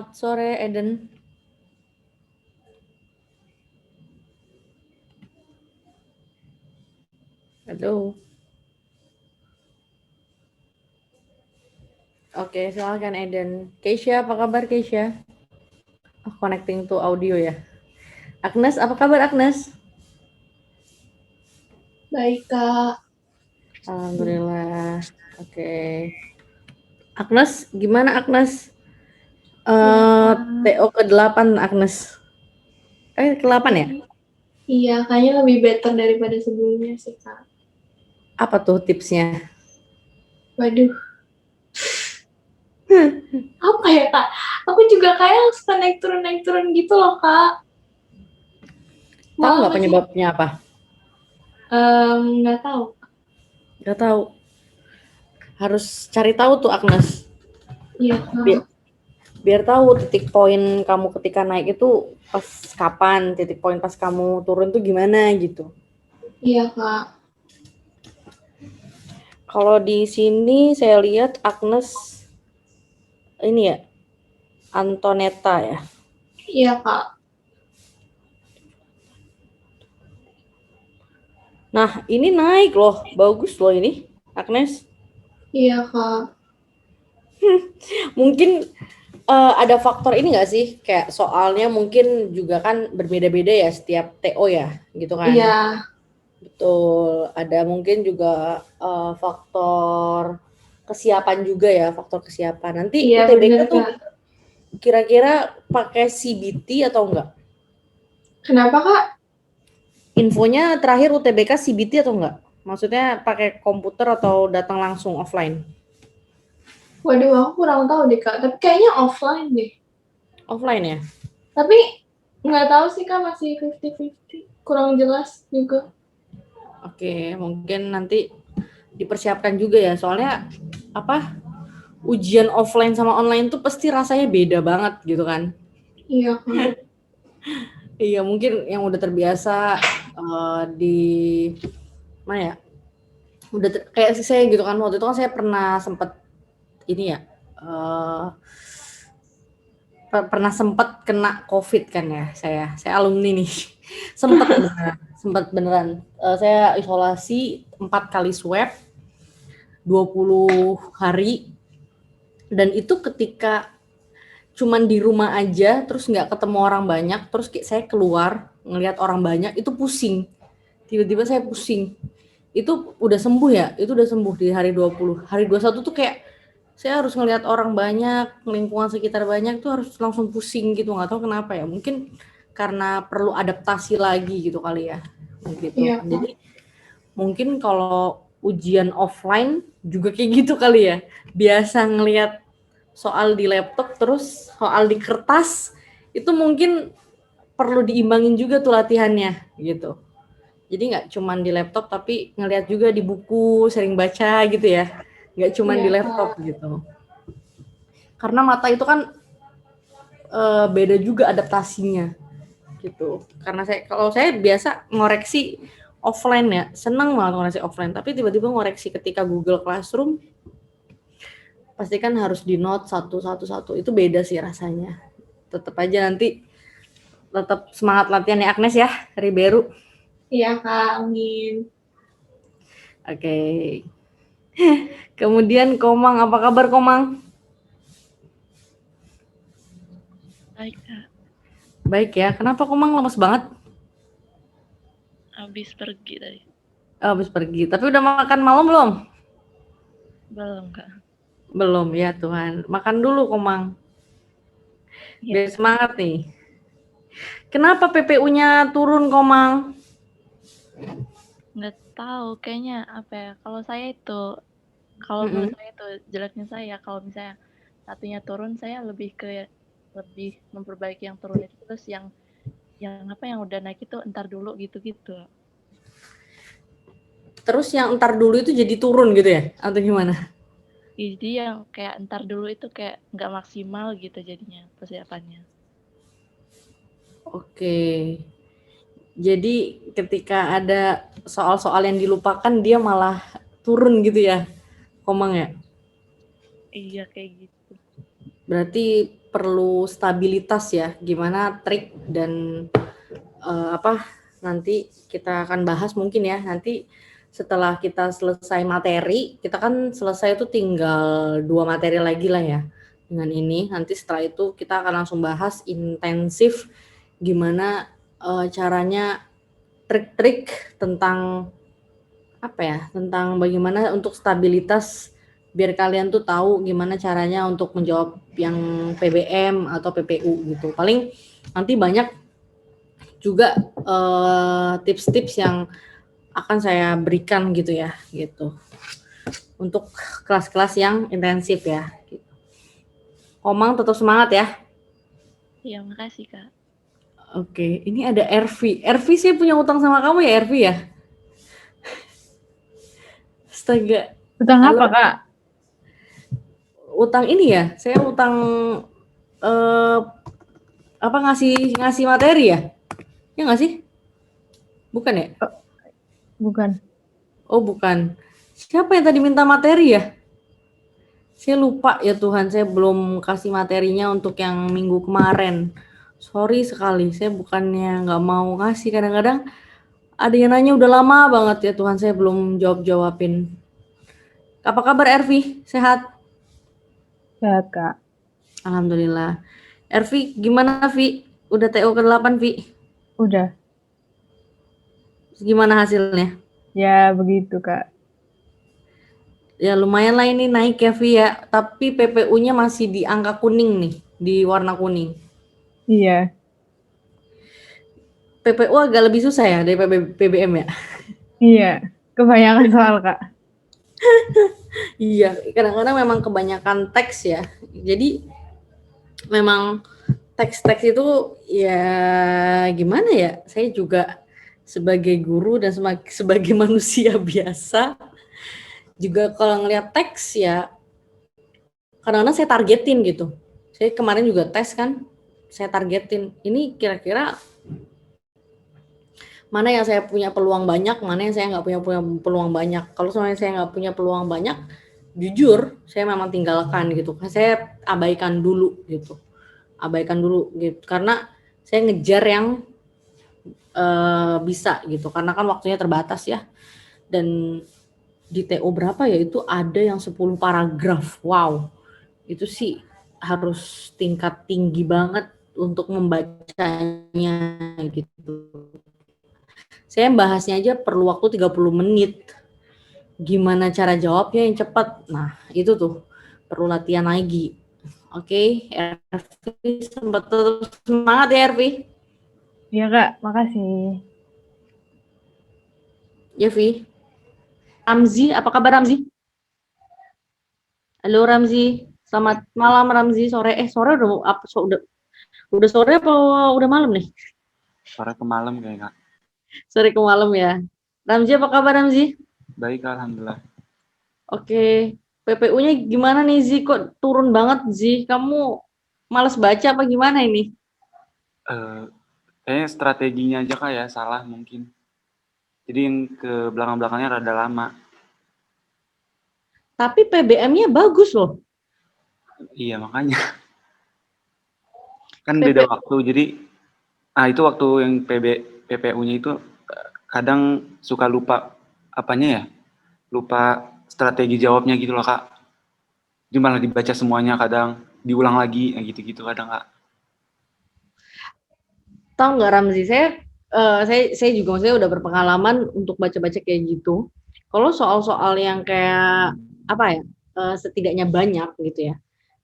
Selamat sore, Eden. Halo. Oke, silakan Eden. Keisha, apa kabar Keisha? Oh, connecting to audio ya. Agnes, apa kabar Agnes? Baik, Kak. Alhamdulillah. Oke. Agnes, gimana Agnes? Iya, Eh, Kak. TO ke-8 Agnes. Ke-8 ya? Iya, kayaknya lebih better daripada sebelumnya sih, Kak. Apa tuh tipsnya? Waduh, apa ya, Kak? Aku juga kayak suka naik turun gitu loh, Kak. Tahu Malah nggak masih, penyebabnya apa? nggak tahu. Nggak tahu. Harus cari tahu tuh Agnes. Iya, Bi- Kak. biar tahu titik poin kamu ketika naik itu pas kapan, titik poin pas kamu turun tuh gimana gitu. Iya, Kak. Kalau di sini saya lihat Agnes ini ya, Antonetta ya. Iya, Kak. Nah, ini naik loh, bagus loh ini, Agnes. Iya, Kak. Mungkin ada faktor ini nggak sih, kayak soalnya mungkin juga kan berbeda-beda ya setiap TO ya, gitu kan. Iya, Betul, ada mungkin juga faktor kesiapan juga ya, faktor kesiapan. Nanti iya UTBK bener, tuh Kak. kira-kira pakai CBT atau enggak? Kenapa, Kak? Infonya terakhir UTBK CBT atau enggak? Maksudnya pakai komputer atau datang langsung offline? Waduh, aku kurang tahu deh, Kak. Tapi kayaknya offline deh. Offline ya? Tapi nggak tahu sih, Kak. Masih 50-50. Kurang jelas juga. Oke, mungkin nanti dipersiapkan juga ya. Soalnya apa? Ujian offline sama online tuh pasti rasanya beda banget gitu kan. Iya, Kak. Iya, mungkin yang udah terbiasa di mana ya? Udah kayak saya gitu kan. Waktu itu kan saya pernah sempet ini ya. eh pernah sempat kena COVID kan ya saya alumni nih. Sempat beneran. Saya isolasi 4 kali swab 20 hari, dan itu ketika cuman di rumah aja terus nggak ketemu orang banyak, terus kayak saya keluar ngelihat orang banyak itu pusing. Tiba-tiba saya pusing. Itu udah sembuh ya, itu udah sembuh di hari 20. Hari 21 tuh kayak saya harus ngelihat orang banyak, lingkungan sekitar banyak tuh harus langsung pusing gitu, nggak tahu kenapa ya. Mungkin karena perlu adaptasi lagi gitu kali ya. Gitu. Iya, Kak. Jadi mungkin kalau ujian offline juga kayak gitu kali ya. Biasa ngelihat soal di laptop terus soal di kertas itu mungkin perlu diimbangin juga tuh latihannya gitu. Jadi nggak cuman di laptop tapi ngelihat juga di buku, sering baca gitu ya. Nggak cuman Iya, di laptop Kak. gitu. Karena mata itu kan beda juga adaptasinya gitu. Karena kalau saya biasa ngoreksi offline ya, senang banget ngoreksi offline, tapi tiba-tiba ngoreksi ketika Google Classroom pasti kan harus di note satu itu beda sih rasanya. Tetap aja nanti tetap semangat latihan ya Agnes ya, Riberu. Iya, Kak. Amin. Oke. Kemudian Komang, apa kabar Komang? Baik, Kak. Baik ya. Kenapa Komang lemes banget? Habis pergi tadi. Oh, habis pergi. Tapi udah makan malam belum? Belum, Kak. Belum ya Tuhan. Makan dulu Komang. Iya, Biar Kak. semangat nih. Kenapa PPU-nya turun Komang? Nggak tahu, kayaknya apa ya, kalau menurut Mm-mm. saya itu jeleknya saya, kalau misalnya satunya turun, saya lebih memperbaiki yang turun itu, terus yang udah naik itu entar dulu gitu-gitu. Terus yang entar dulu itu jadi turun gitu ya? Atau gimana? Jadi yang kayak entar dulu itu kayak nggak maksimal gitu jadinya persiapannya. Oke. Jadi ketika ada soal-soal yang dilupakan dia malah turun gitu ya, Komang ya? Iya, kayak gitu. Berarti perlu stabilitas ya, gimana trik dan nanti kita akan bahas mungkin ya, nanti setelah kita selesai materi, kita kan selesai itu tinggal 2 materi lagi lah ya dengan ini. Nanti setelah itu kita akan langsung bahas intensif gimana caranya, trik-trik tentang tentang bagaimana untuk stabilitas biar kalian tuh tahu gimana caranya untuk menjawab yang PBM atau PPU gitu. Paling nanti banyak juga tips-tips yang akan saya berikan gitu ya, gitu. Untuk kelas-kelas yang intensif ya. Gitu. Komang tetap semangat ya. Iya, makasih Kak. Oke, ini ada Ervi. Ervi, saya punya utang sama kamu ya, Ervi ya? Astaga. Utang Halo. apa, Kak? Utang ini ya, saya utang ngasih materi ya? Ya nggak sih? Bukan ya? Bukan. Oh bukan. Siapa yang tadi minta materi ya? Saya lupa ya Tuhan, saya belum kasih materinya untuk yang minggu kemarin. Sorry sekali, saya bukannya nggak mau ngasih. Kadang-kadang ada yang nanya udah lama banget ya Tuhan, saya belum jawabin. Apa kabar Ervi? Sehat? Sehat, Kak. Alhamdulillah. Ervi, gimana Vi? Udah TO ke-8 Vi? Udah. Gimana hasilnya? Ya, begitu, Kak. Ya lumayan lah ini naik ya Vi ya, tapi PPU-nya masih di angka kuning nih, di warna kuning. Iya. PPU agak lebih susah ya dari PBM ya? Iya. Kebanyakan soal, Kak. Iya, kadang-kadang memang kebanyakan teks ya. Jadi memang teks-teks itu ya gimana ya, saya juga sebagai guru dan sebagai manusia biasa juga kalau ngeliat teks ya kadang-kadang saya targetin gitu. Saya kemarin juga tes kan, saya targetin ini kira-kira mana yang saya punya peluang banyak, mana yang saya nggak punya peluang banyak. Kalau semuanya saya nggak punya peluang banyak, jujur saya memang tinggalkan gitu. Saya abaikan dulu gitu, karena saya ngejar yang bisa gitu, karena kan waktunya terbatas ya. Dan di TO berapa ya, itu ada yang 10 paragraf. Wow, itu sih harus tingkat tinggi banget untuk membacanya gitu. Saya bahasnya aja perlu waktu 30 menit. Gimana cara jawabnya yang cepat? Nah, itu tuh perlu latihan lagi. Oke, Ervi, sempat tetap semangat ya Ervi. Iya, Kak. Makasih. Ya, Vi. Ramzi, apa kabar Ramzi? Halo Ramzi, selamat malam Ramzi. Sore udah sore apa udah malam nih? Sore ke malam kayaknya. Sore ke malam ya. Ramzi, apa kabar Ramzi? Baik, alhamdulillah. Oke, PPU-nya gimana nih Zi? Kok turun banget Zi? Kamu males baca apa gimana ini? Kayaknya strateginya aja Kak ya, salah mungkin. Jadi yang ke belakang-belakangnya rada lama. Tapi PBM-nya bagus loh. Iya, makanya. Kan beda waktu, jadi itu waktu yang PPU-nya itu kadang suka lupa apanya ya? Lupa strategi jawabnya gitu loh Kak. Jadi malah dibaca semuanya, kadang diulang lagi, gitu-gitu kadang Kak. Tahu nggak Ramzi, saya juga maksudnya udah berpengalaman untuk baca-baca kayak gitu. Kalau soal-soal yang kayak setidaknya banyak gitu ya.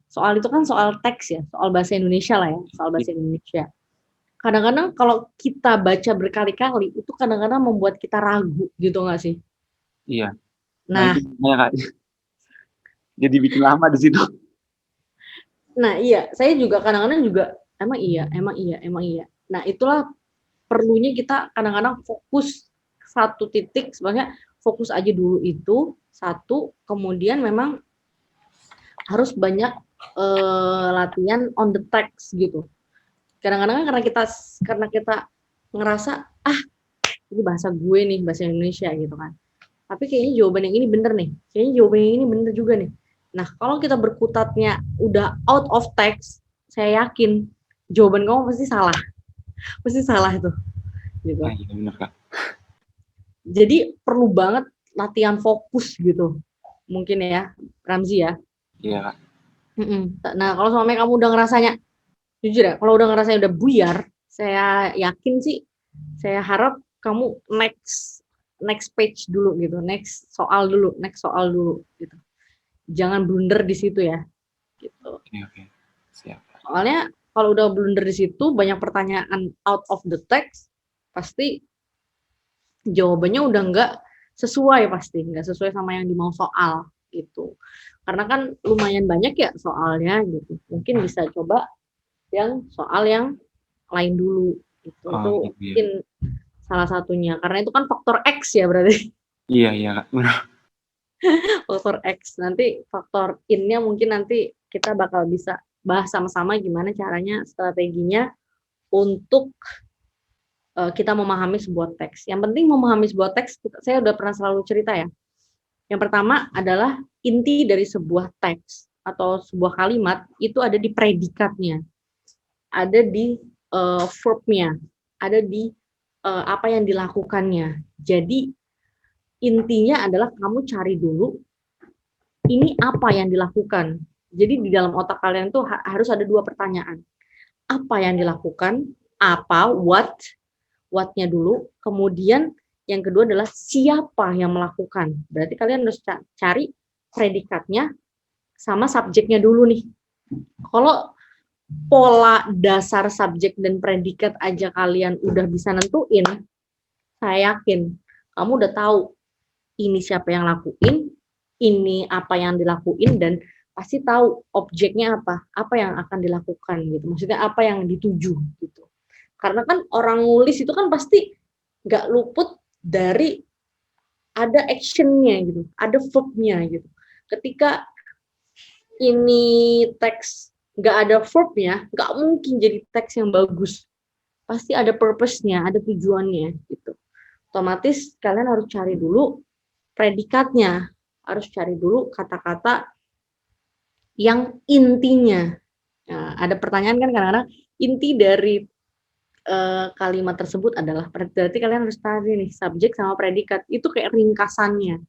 Soal itu kan soal teks ya, soal bahasa Indonesia lah ya, soal bahasa Indonesia. Kadang-kadang kalau kita baca berkali-kali itu kadang-kadang membuat kita ragu gitu nggak sih? Iya. Nah, itu Kak. Jadi bikin lama di situ. Nah iya, saya juga kadang-kadang juga emang iya. Nah itulah perlunya kita kadang-kadang fokus satu titik, sebenarnya fokus aja dulu itu satu, kemudian memang harus banyak latihan on the text gitu. Kadang-kadang karena kita ngerasa ini bahasa gue nih, bahasa Indonesia gitu kan. Tapi kayaknya jawaban yang ini bener nih, kayaknya jawaban yang ini bener juga nih. Nah kalau kita berkutatnya udah out of text, saya yakin jawaban kamu pasti salah itu, gitu. Nah, iya benar Kak. Jadi perlu banget latihan fokus gitu, mungkin ya, Ramzi ya. Iya Kak. Nah, kalau sampai kamu udah ngerasanya, jujur ya, kalau udah ngerasanya udah buyar, saya yakin sih, saya harap kamu next page dulu gitu, next soal dulu gitu. Jangan blunder di situ ya, gitu. Oke. Siap. Soalnya kalau udah blunder di situ, banyak pertanyaan out of the text, pasti jawabannya udah nggak sesuai sama yang dimau soal gitu. Karena kan lumayan banyak ya soalnya gitu. Mungkin bisa coba yang soal yang lain dulu gitu. Oh, Itu gitu ya. mungkin salah satunya. Karena itu kan faktor X ya berarti. Iya Kak. Benar. Faktor X. Nanti faktor in-nya mungkin nanti kita bakal bisa bahas sama-sama gimana caranya, strateginya untuk kita memahami sebuah teks. Yang penting memahami sebuah teks, saya udah pernah selalu cerita ya. Yang pertama adalah inti dari sebuah teks atau sebuah kalimat itu ada di predikatnya, ada di verb-nya, ada di apa yang dilakukannya. Jadi intinya adalah kamu cari dulu ini apa yang dilakukan. Jadi di dalam otak kalian tuh harus ada dua pertanyaan. Apa yang dilakukan? Apa? What-nya dulu. Kemudian yang kedua adalah siapa yang melakukan. Berarti kalian harus cari predikatnya sama subjeknya dulu nih. Kalau pola dasar subjek dan predikat aja kalian udah bisa nentuin, saya yakin kamu udah tahu ini siapa yang lakuin, ini apa yang dilakuin, dan pasti tahu objeknya apa yang akan dilakukan gitu. Maksudnya apa yang dituju gitu. Karena kan orang nulis itu kan pasti nggak luput dari ada actionnya gitu, ada verb-nya gitu. Ketika ini teks nggak ada verb-nya, nggak mungkin jadi teks yang bagus. Pasti ada purpose-nya, ada tujuannya gitu. Otomatis kalian harus cari dulu predikatnya, harus cari dulu kata-kata yang intinya. Nah, ada pertanyaan kan kadang-kadang inti dari kalimat tersebut adalah, berarti kalian harus tahu nih subjek sama predikat itu kayak ringkasannya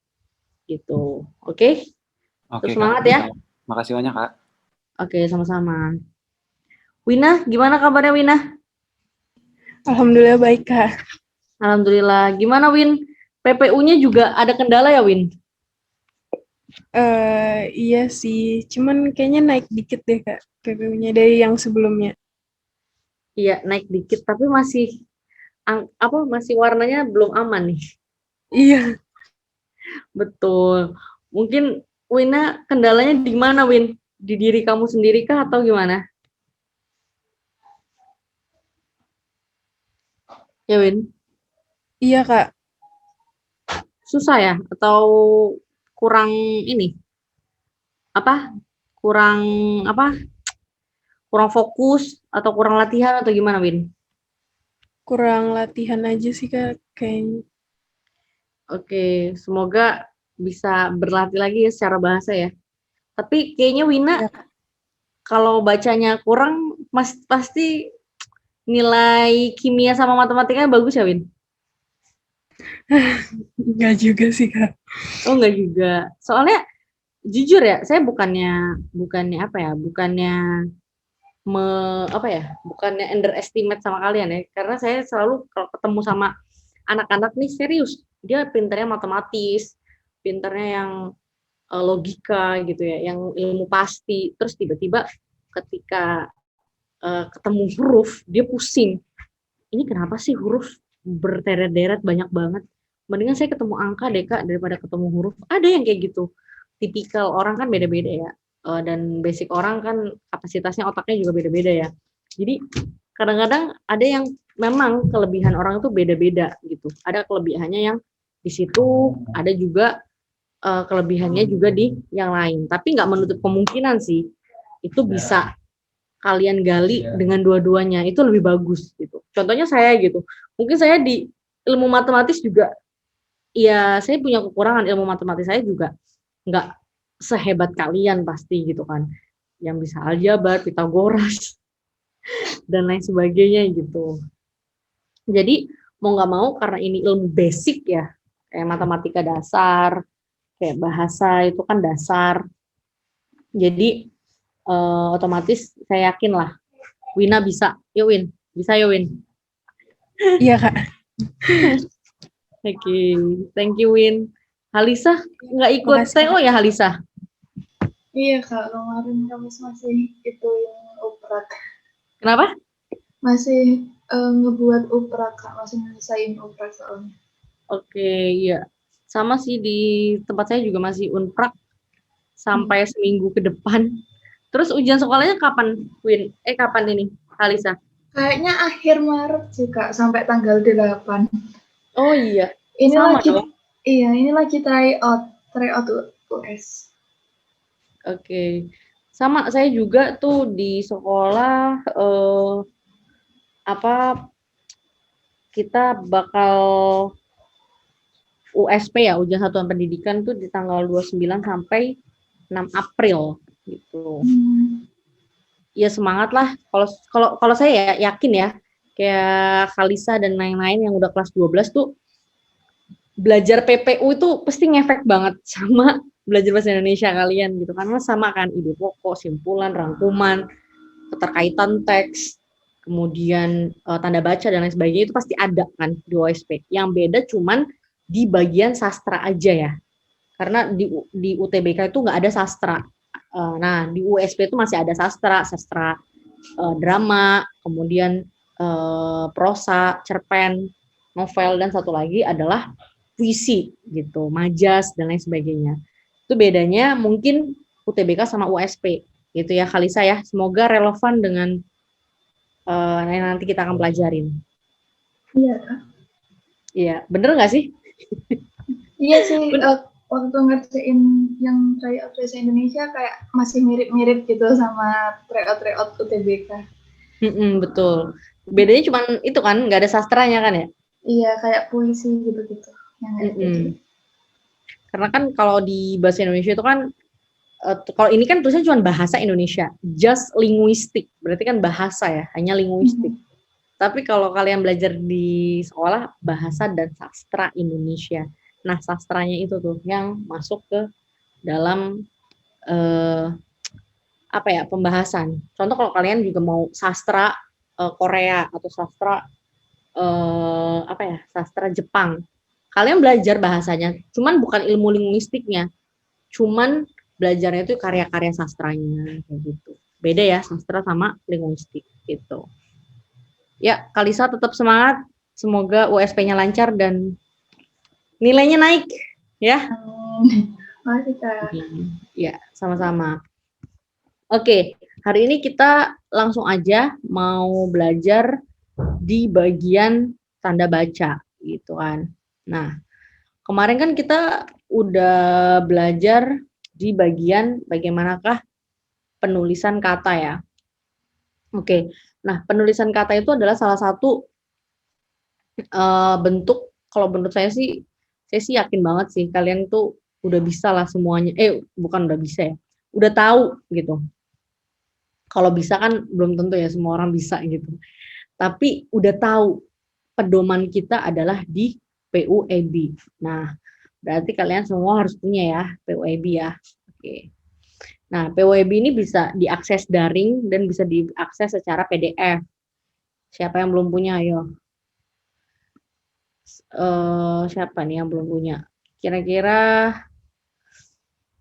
gitu. Oke? Oke, Semangat Kak. ya. Makasih banyak Kak. Oke, sama-sama. Wina, gimana kabarnya Wina? Alhamdulillah baik Kak. Alhamdulillah. Gimana Win? PPU-nya juga ada kendala ya Win? Iya sih, cuman kayaknya naik dikit deh Kak PPU-nya dari yang sebelumnya. Iya, naik dikit tapi masih masih warnanya belum aman nih. Iya, Betul. Mungkin Wina kendalanya di mana Win? Di diri kamu sendiri kah atau gimana? Ya Win? iya Kak. Susah ya? Atau kurang ini? Kurang kurang fokus atau kurang latihan atau gimana Win? Kurang latihan aja sih Kak kayaknya. Oke, semoga bisa berlatih lagi ya secara bahasa ya. Tapi kayaknya Wina Iya. kalau bacanya kurang pasti nilai kimia sama matematikanya bagus ya Win? Enggak juga sih Kak. Oh enggak juga. Soalnya jujur ya, saya bukannya underestimate sama kalian ya. Karena saya selalu kalau ketemu sama anak-anak nih serius, dia pinternya matematis, pinternya yang logika gitu ya, yang ilmu pasti. Terus tiba-tiba ketika ketemu huruf, dia pusing. Ini kenapa sih huruf berderet-deret banyak banget? Mendingan saya ketemu angka deh Kak daripada ketemu huruf. Ada yang kayak gitu. Tipikal orang kan beda-beda ya. Dan basic orang kan kapasitasnya otaknya juga beda-beda ya. Jadi kadang-kadang ada yang memang kelebihan orang itu beda-beda gitu. Ada kelebihannya yang di situ, ada juga kelebihannya juga di yang lain. Tapi nggak menutup kemungkinan sih itu bisa kalian gali dengan dua-duanya, itu lebih bagus gitu. Contohnya saya gitu. Mungkin saya di ilmu matematis juga, ya saya punya kekurangan, ilmu matematis saya juga nggak sehebat kalian pasti gitu kan. yang bisa aljabar, Pitagoras, dan lain sebagainya gitu. Jadi mau nggak mau karena ini ilmu basic ya, kayak matematika dasar, kayak bahasa itu kan dasar. Jadi otomatis saya yakin lah Wina bisa. Yuk Win, bisa yuk Win. Iya Kak. Oke, thank you Win. Halisa nggak ikut Makasih, TO ya Halisa? Iya Kak, kemarin kami masih ituin uprak. Kenapa? Masih ngebuat uprak Kak, masih nyelesain uprak soalnya. Oke, iya. Sama sih di tempat saya juga masih unprak sampai seminggu ke depan. Terus ujian sekolahnya kapan, Win? Kapan ini, Halisa? Kayaknya akhir Maret sih Kak, sampai tanggal 8. Oh iya, Ini sama lagi dong. ini lagi tryout US. Oke. Sama saya juga tuh di sekolah kita bakal USP ya, ujian satuan pendidikan tuh di tanggal 29 sampai 6 April gitu. Ya semangat lah. Kalau saya ya yakin ya, kayak Kalisa dan lain-lain yang udah kelas 12 tuh belajar PPU itu pasti ngefek banget sama belajar bahasa Indonesia kalian gitu. Karena sama kan ide pokok, simpulan, rangkuman, keterkaitan teks, kemudian tanda baca dan lain sebagainya itu pasti ada kan di OSP. Yang beda cuman di bagian sastra aja ya. Karena di UTBK itu nggak ada sastra. Nah, di USP itu masih ada sastra drama, kemudian prosa, cerpen, novel, dan satu lagi adalah puisi gitu, majas dan lain sebagainya. Itu bedanya mungkin UTBK sama USP gitu ya Kalisa ya. Semoga relevan dengan yang nanti kita akan pelajarin. Iya Kak. Iya, bener nggak sih? Iya sih, waktu ngerjain yang tryout bahasa Indonesia kayak masih mirip-mirip gitu sama tryout UTBK. Betul. Bedanya cuma itu kan, nggak ada sastranya kan ya? Iya, kayak puisi gitu-gitu. Karena kan kalau di bahasa Indonesia itu kan, kalau ini kan tulisannya cuma bahasa Indonesia, just linguistik, berarti kan bahasa ya, hanya linguistik. Tapi kalau kalian belajar di sekolah, bahasa dan sastra Indonesia. Nah, sastranya itu tuh yang masuk ke dalam pembahasan. Contoh kalau kalian juga mau sastra Korea atau sastra sastra Jepang, kalian belajar bahasanya, cuman bukan ilmu linguistiknya, cuman belajarnya itu karya-karya sastranya kayak gitu. Beda ya sastra sama linguistik gitu. Ya, Kalisa tetap semangat, semoga USP-nya lancar dan nilainya naik ya. Makasih Kak. Ya, sama-sama. Oke, hari ini kita langsung aja mau belajar di bagian tanda baca gitu kan. Nah, kemarin kan kita udah belajar di bagian bagaimanakah penulisan kata ya. Oke, nah penulisan kata itu adalah salah satu bentuk, kalau menurut saya sih yakin banget sih kalian tuh udah bisa lah semuanya. Bukan udah bisa ya, udah tahu gitu. Kalau bisa kan belum tentu ya semua orang bisa gitu. Tapi udah tahu pedoman kita adalah di PUEB. Nah, berarti kalian semua harus punya ya PUEB ya. Oke. Nah, PUEB ini bisa diakses daring dan bisa diakses secara PDF. Siapa yang belum punya? Ayo. Siapa nih yang belum punya? Kira-kira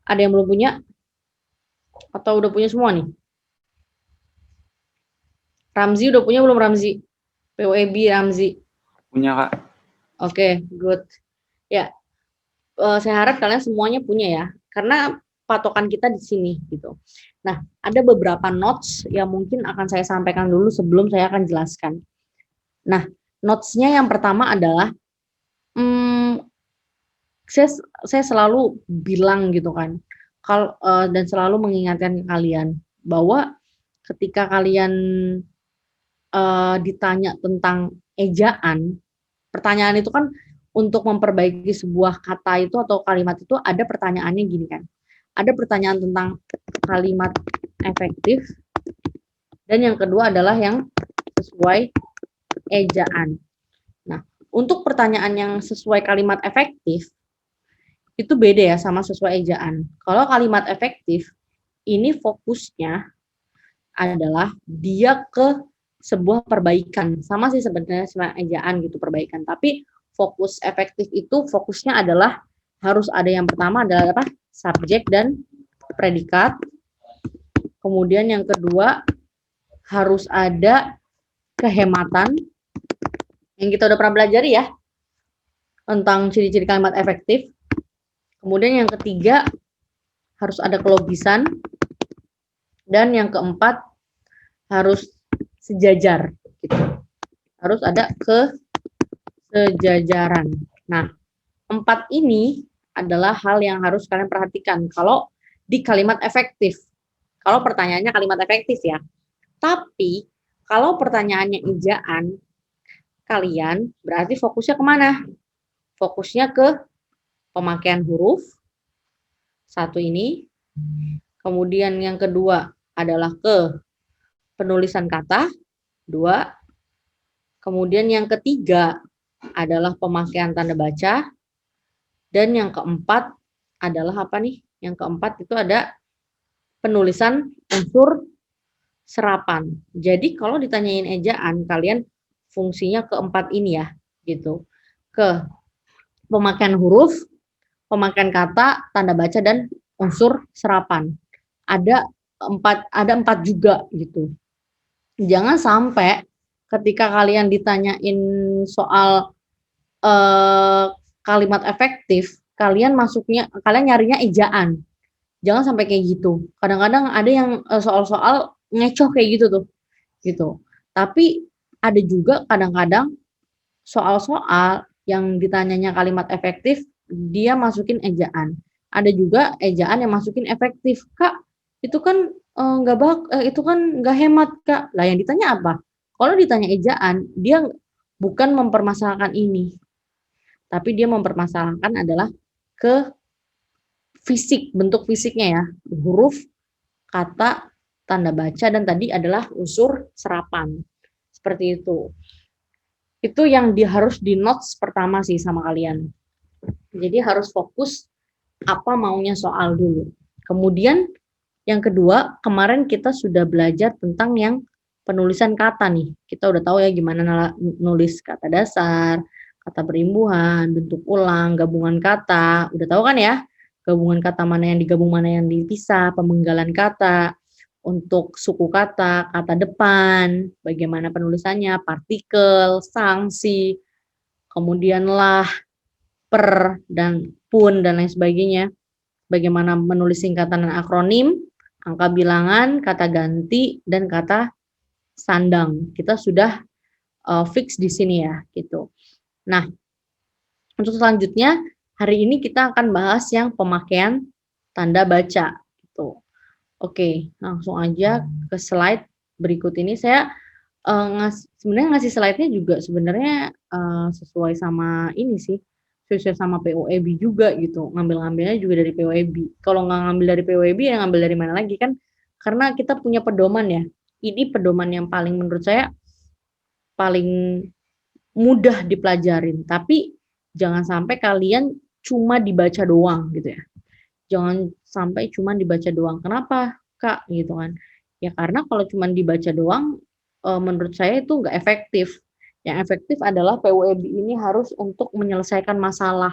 ada yang belum punya? Atau udah punya semua nih? Ramzi udah punya belum Ramzi? PUEB Ramzi. Punya Kak. Oke, good. Ya, saya harap kalian semuanya punya ya, karena patokan kita di sini gitu. Nah, ada beberapa notes yang mungkin akan saya sampaikan dulu sebelum saya akan jelaskan. Nah, notes-nya yang pertama adalah, saya selalu bilang gitu kan, dan selalu mengingatkan kalian bahwa ketika kalian ditanya tentang ejaan, pertanyaan itu kan untuk memperbaiki sebuah kata itu atau kalimat itu ada pertanyaannya gini kan. Ada pertanyaan tentang kalimat efektif. Dan yang kedua adalah yang sesuai ejaan. Nah, untuk pertanyaan yang sesuai kalimat efektif, itu beda ya sama sesuai ejaan. Kalau kalimat efektif, ini fokusnya adalah dia ke sebuah perbaikan. Sama sih sebenarnya sama ejaan gitu, perbaikan. Tapi fokus efektif itu fokusnya adalah harus ada yang pertama adalah apa? Subjek dan predikat. Kemudian yang kedua harus ada kehematan yang kita udah pernah belajar ya tentang ciri-ciri kalimat efektif. Kemudian yang ketiga harus ada kelogisan dan yang keempat harus sejajar gitu. Harus ada kesejajaran. Nah, 4 ini adalah hal yang harus kalian perhatikan kalau di kalimat efektif. Kalau pertanyaannya kalimat efektif ya. Tapi kalau pertanyaannya ejaan, kalian berarti fokusnya kemana? Fokusnya ke pemakaian huruf, satu ini. Kemudian yang kedua adalah ke penulisan kata, 2. Kemudian yang ketiga adalah pemakaian tanda baca. Dan yang keempat adalah apa nih? Yang keempat itu ada penulisan unsur serapan. Jadi kalau ditanyain ejaan, kalian fungsinya keempat ini ya, gitu. Ke pemakaian huruf, pemakaian kata, tanda baca, dan unsur serapan. Ada empat juga gitu. Jangan sampai ketika kalian ditanyain soal kalimat efektif, kalian nyarinya ejaan. Jangan sampai kayak gitu. Kadang-kadang ada yang soal-soal ngecoh kayak gitu tuh, gitu. Tapi ada juga kadang-kadang soal-soal yang ditanyanya kalimat efektif, dia masukin ejaan. Ada juga ejaan yang masukin efektif. Kak, itu kan itu kan nggak hemat, Kak. Lah yang ditanya apa? Kalau ditanya ejaan, dia bukan mempermasalahkan ini, tapi dia mempermasalahkan adalah ke fisik, bentuk fisiknya ya, huruf, kata, tanda baca, dan tadi adalah unsur serapan. Seperti itu. Itu yang harus di notes pertama sih sama kalian. Jadi harus fokus apa maunya soal dulu. Kemudian yang kedua, kemarin kita sudah belajar tentang yang penulisan kata nih. Kita udah tahu ya gimana nulis kata dasar, kata berimbuhan, bentuk ulang, gabungan kata. Udah tahu kan ya? Gabungan kata mana yang digabung, mana yang dipisah, pemenggalan kata, untuk suku kata, kata depan, bagaimana penulisannya, partikel, sanksi, kemudian lah, per, dan pun, dan lain sebagainya. Bagaimana menulis singkatan dan akronim, angka bilangan, kata ganti, dan kata sandang. Kita sudah fix di sini ya, gitu. Nah, untuk selanjutnya, hari ini kita akan bahas yang pemakaian tanda baca. Gitu. Oke, langsung aja ke slide berikut ini. Saya sebenarnya ngasih slide-nya juga sebenarnya sesuai sama ini sih, sesuai sama POEB juga gitu. Ngambil-ngambilnya juga dari POEB. Kalau nggak ngambil dari POEB, ya ngambil dari mana lagi kan? Karena kita punya pedoman ya. Ini pedoman yang paling menurut saya paling mudah dipelajarin. Tapi jangan sampai kalian cuma dibaca doang gitu ya. Jangan sampai cuma dibaca doang. Kenapa, Kak? Gitu kan. Ya karena kalau cuma dibaca doang, menurut saya itu nggak efektif. Yang efektif adalah PUEB ini harus untuk menyelesaikan masalah,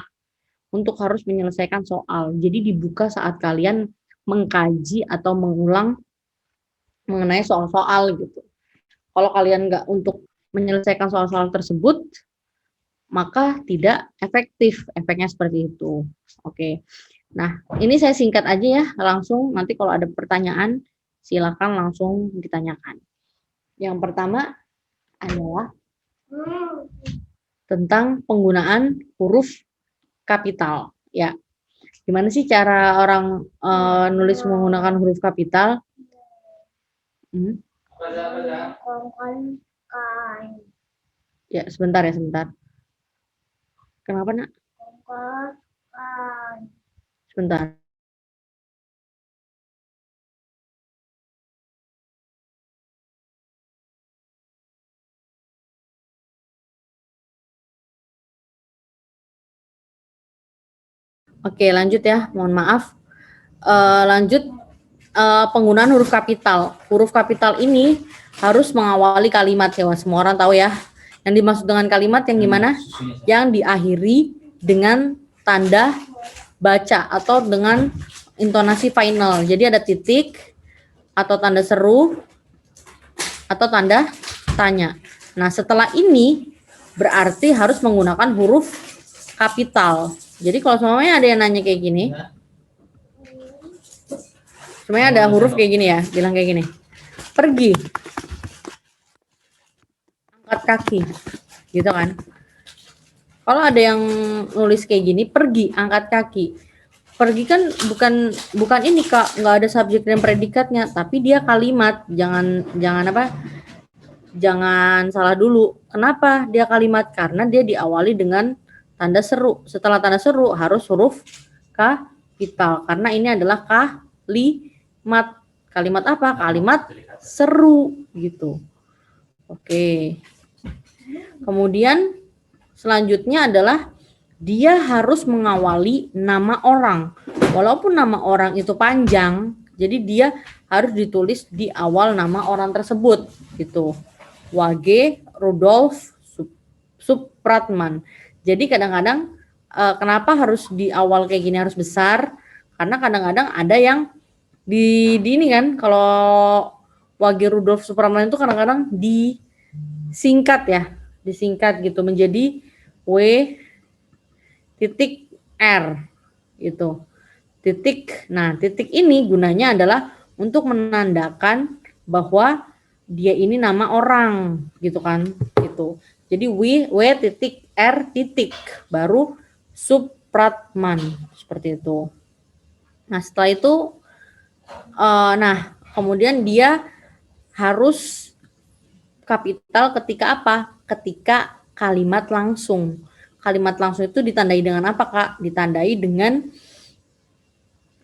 untuk harus menyelesaikan soal. Jadi dibuka saat kalian mengkaji atau mengulang mengenai soal-soal gitu. Kalau kalian nggak untuk menyelesaikan soal-soal tersebut, maka tidak efektif. Efeknya seperti itu. Oke. Nah, ini saya singkat aja ya, langsung nanti kalau ada pertanyaan silakan langsung ditanyakan. Yang pertama adalah tentang penggunaan huruf kapital. Ya, gimana sih cara orang nulis menggunakan huruf kapital? Ya, sebentar ya, sebentar. Kenapa, Nak? Sebentar. Oke, lanjut ya. Mohon maaf. Lanjut penggunaan huruf kapital. Huruf kapital ini harus mengawali kalimat ya, semua orang tahu ya. Yang dimaksud dengan kalimat yang gimana? Yang diakhiri dengan tanda baca atau dengan intonasi final. Jadi ada titik atau tanda seru atau tanda tanya. Nah, setelah ini berarti harus menggunakan huruf kapital. Jadi kalau semuanya ada yang nanya kayak gini, semuanya ada huruf kayak gini ya, bilang kayak gini. Pergi. Angkat kaki. Gitu kan. Kalau ada yang nulis kayak gini, pergi, angkat kaki. Pergi kan bukan ini Kak, nggak ada subjek dan predikatnya, tapi dia kalimat. Jangan apa? Jangan salah dulu. Kenapa dia kalimat? Karena dia diawali dengan tanda seru. Setelah tanda seru harus huruf kapital karena ini adalah kalimat. Kalimat apa? Kalimat seru gitu. Oke. Kemudian selanjutnya adalah dia harus mengawali nama orang. Walaupun nama orang itu panjang, jadi dia harus ditulis di awal nama orang tersebut gitu. Wage Rudolf Supratman. Jadi kadang-kadang kenapa harus di awal kayak gini harus besar? Karena kadang-kadang ada yang di ini kan, kalau Wage Rudolf Supratman itu kadang-kadang disingkat ya, disingkat gitu menjadi W titik R itu titik. Nah, titik ini gunanya adalah untuk menandakan bahwa dia ini nama orang gitu kan, gitu. Jadi W titik R titik baru Supratman seperti itu. Nah, setelah itu nah kemudian dia harus kapital ketika apa? Ketika kalimat langsung. Kalimat langsung itu ditandai dengan apa Kak? Ditandai dengan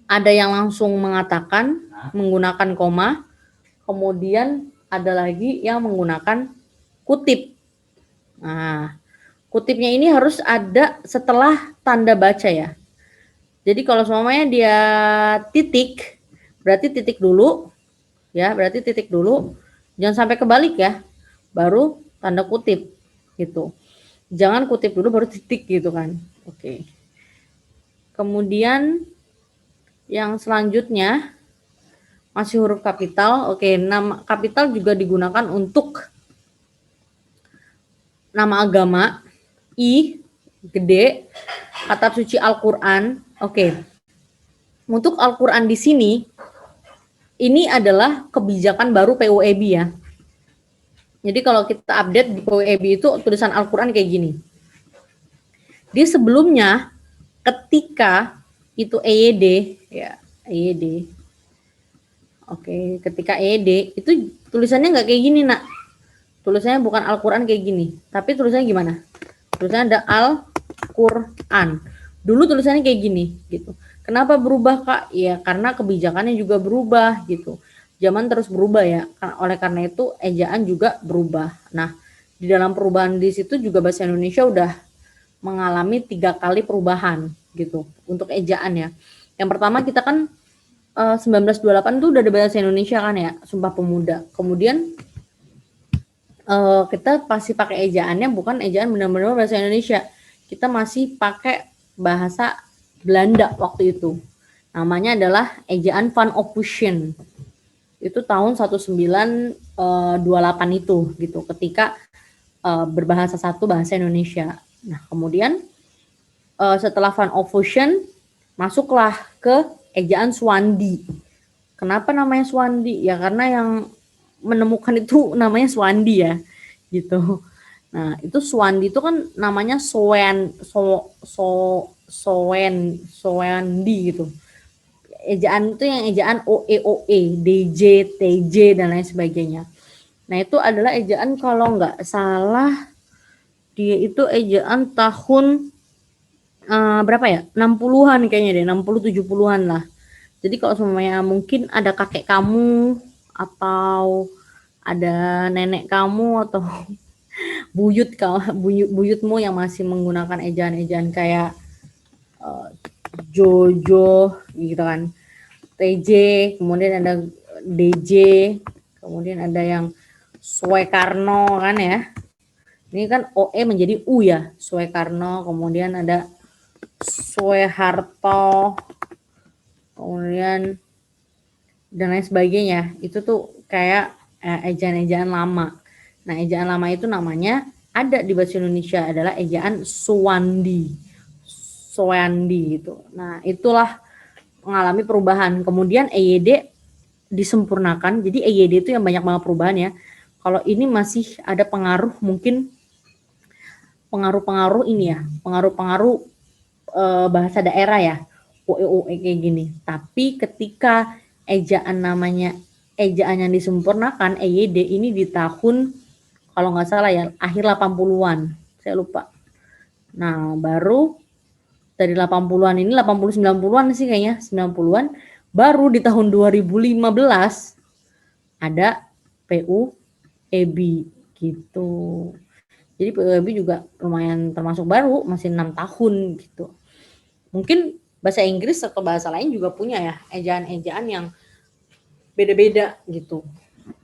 ada yang langsung mengatakan menggunakan koma, kemudian ada lagi yang menggunakan kutip. Nah, kutipnya ini harus ada setelah tanda baca ya. Jadi kalau semuanya dia titik, berarti titik dulu, ya berarti titik dulu. Jangan sampai kebalik ya, baru tanda kutip gitu. Jangan kutip dulu baru titik gitu kan. Oke. Kemudian yang selanjutnya masih huruf kapital. Oke, nama kapital juga digunakan untuk nama agama, I gede, kitab suci Al-Qur'an. Oke. Untuk Al-Qur'an di sini ini adalah kebijakan baru PUEB ya. Jadi kalau kita update di PUEB itu tulisan Al-Qur'an kayak gini. Di sebelumnya ketika itu EYD ya, EYD. Oke, ketika EYD itu tulisannya nggak kayak gini nak. Tulisannya bukan Al-Qur'an kayak gini, tapi tulisannya gimana? Tulisannya ada Al-Qur'an. Dulu tulisannya kayak gini gitu. Kenapa berubah Kak? Ya karena kebijakannya juga berubah gitu. Zaman terus berubah ya. Oleh karena itu ejaan juga berubah. Nah, di dalam perubahan di situ juga bahasa Indonesia udah mengalami 3 kali perubahan gitu untuk ejaan ya. Yang pertama kita kan 1928 itu udah ada bahasa Indonesia kan ya, Sumpah Pemuda. Kemudian kita pasti pakai ejaannya bukan ejaan benar-benar bahasa Indonesia. Kita masih pakai bahasa Belanda waktu itu. Namanya adalah ejaan Van Ophusen. Itu tahun 1928 itu gitu ketika berbahasa satu bahasa Indonesia. Nah, kemudian setelah Van Ophusen masuklah ke ejaan Swandi. Kenapa namanya Swandi? Ya karena yang menemukan itu namanya Swandi ya, gitu. Nah, itu Swandi itu kan namanya Swandi gitu. Ejaan itu yang ejaan OE, DJ, TJ dan lain sebagainya. Nah, itu adalah ejaan kalau nggak salah dia itu ejaan tahun berapa ya? 60-an kayaknya deh, 60 70-an lah. Jadi kalau semuanya mungkin ada kakek kamu atau ada nenek kamu atau buyutmu yang masih menggunakan ejaan-ejaan kayak Jojo gitu kan, TJ, kemudian ada DJ, kemudian ada yang Suekarno kan ya. Ini kan OE menjadi U ya, Suekarno, kemudian ada Soeharto, kemudian dan lain sebagainya. Itu tuh kayak ejaan-ejaan lama. Nah, ejaan lama itu namanya ada di bahasa Indonesia adalah ejaan Suwandi. Suwandi gitu. Nah, itulah mengalami perubahan. Kemudian EYD disempurnakan. Jadi EYD itu yang banyak banget perubahan ya. Kalau ini masih ada pengaruh mungkin pengaruh-pengaruh ini ya, pengaruh-pengaruh bahasa daerah ya, UE kayak gini. Tapi ketika ejaan yang disempurnakan EYD ini di tahun kalau nggak salah ya akhir 80-an, saya lupa. Nah, baru dari 80-an ini 80 90-an sih kayaknya, 90-an baru di tahun 2015 ada PUEB gitu. Jadi PUEB juga lumayan termasuk baru, masih 6 tahun gitu. Mungkin bahasa Inggris atau bahasa lain juga punya ya ejaan-ejaan yang beda-beda gitu.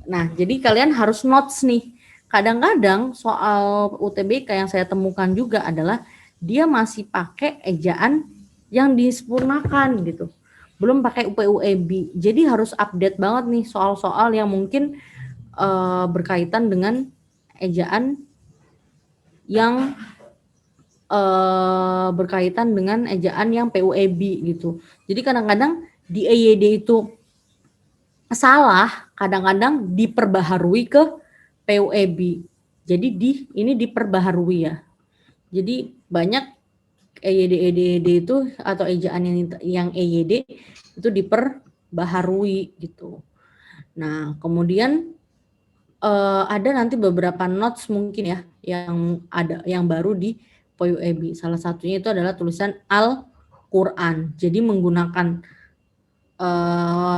Nah, jadi kalian harus notes nih. Kadang-kadang soal UTBK yang saya temukan juga adalah dia masih pakai ejaan yang disempurnakan gitu. Belum pakai UPUEB. Jadi harus update banget nih soal-soal yang mungkin berkaitan dengan ejaan yang berkaitan dengan ejaan yang PUEB gitu. Jadi kadang-kadang di EYD itu salah, kadang-kadang diperbaharui ke PUEB. Jadi ini diperbaharui ya. Jadi banyak EYD itu atau ejaan yang EYD itu diperbaharui gitu. Nah, kemudian ada nanti beberapa notes mungkin ya yang ada yang baru di PUEB. Salah satunya itu adalah tulisan Al-Qur'an. Jadi menggunakan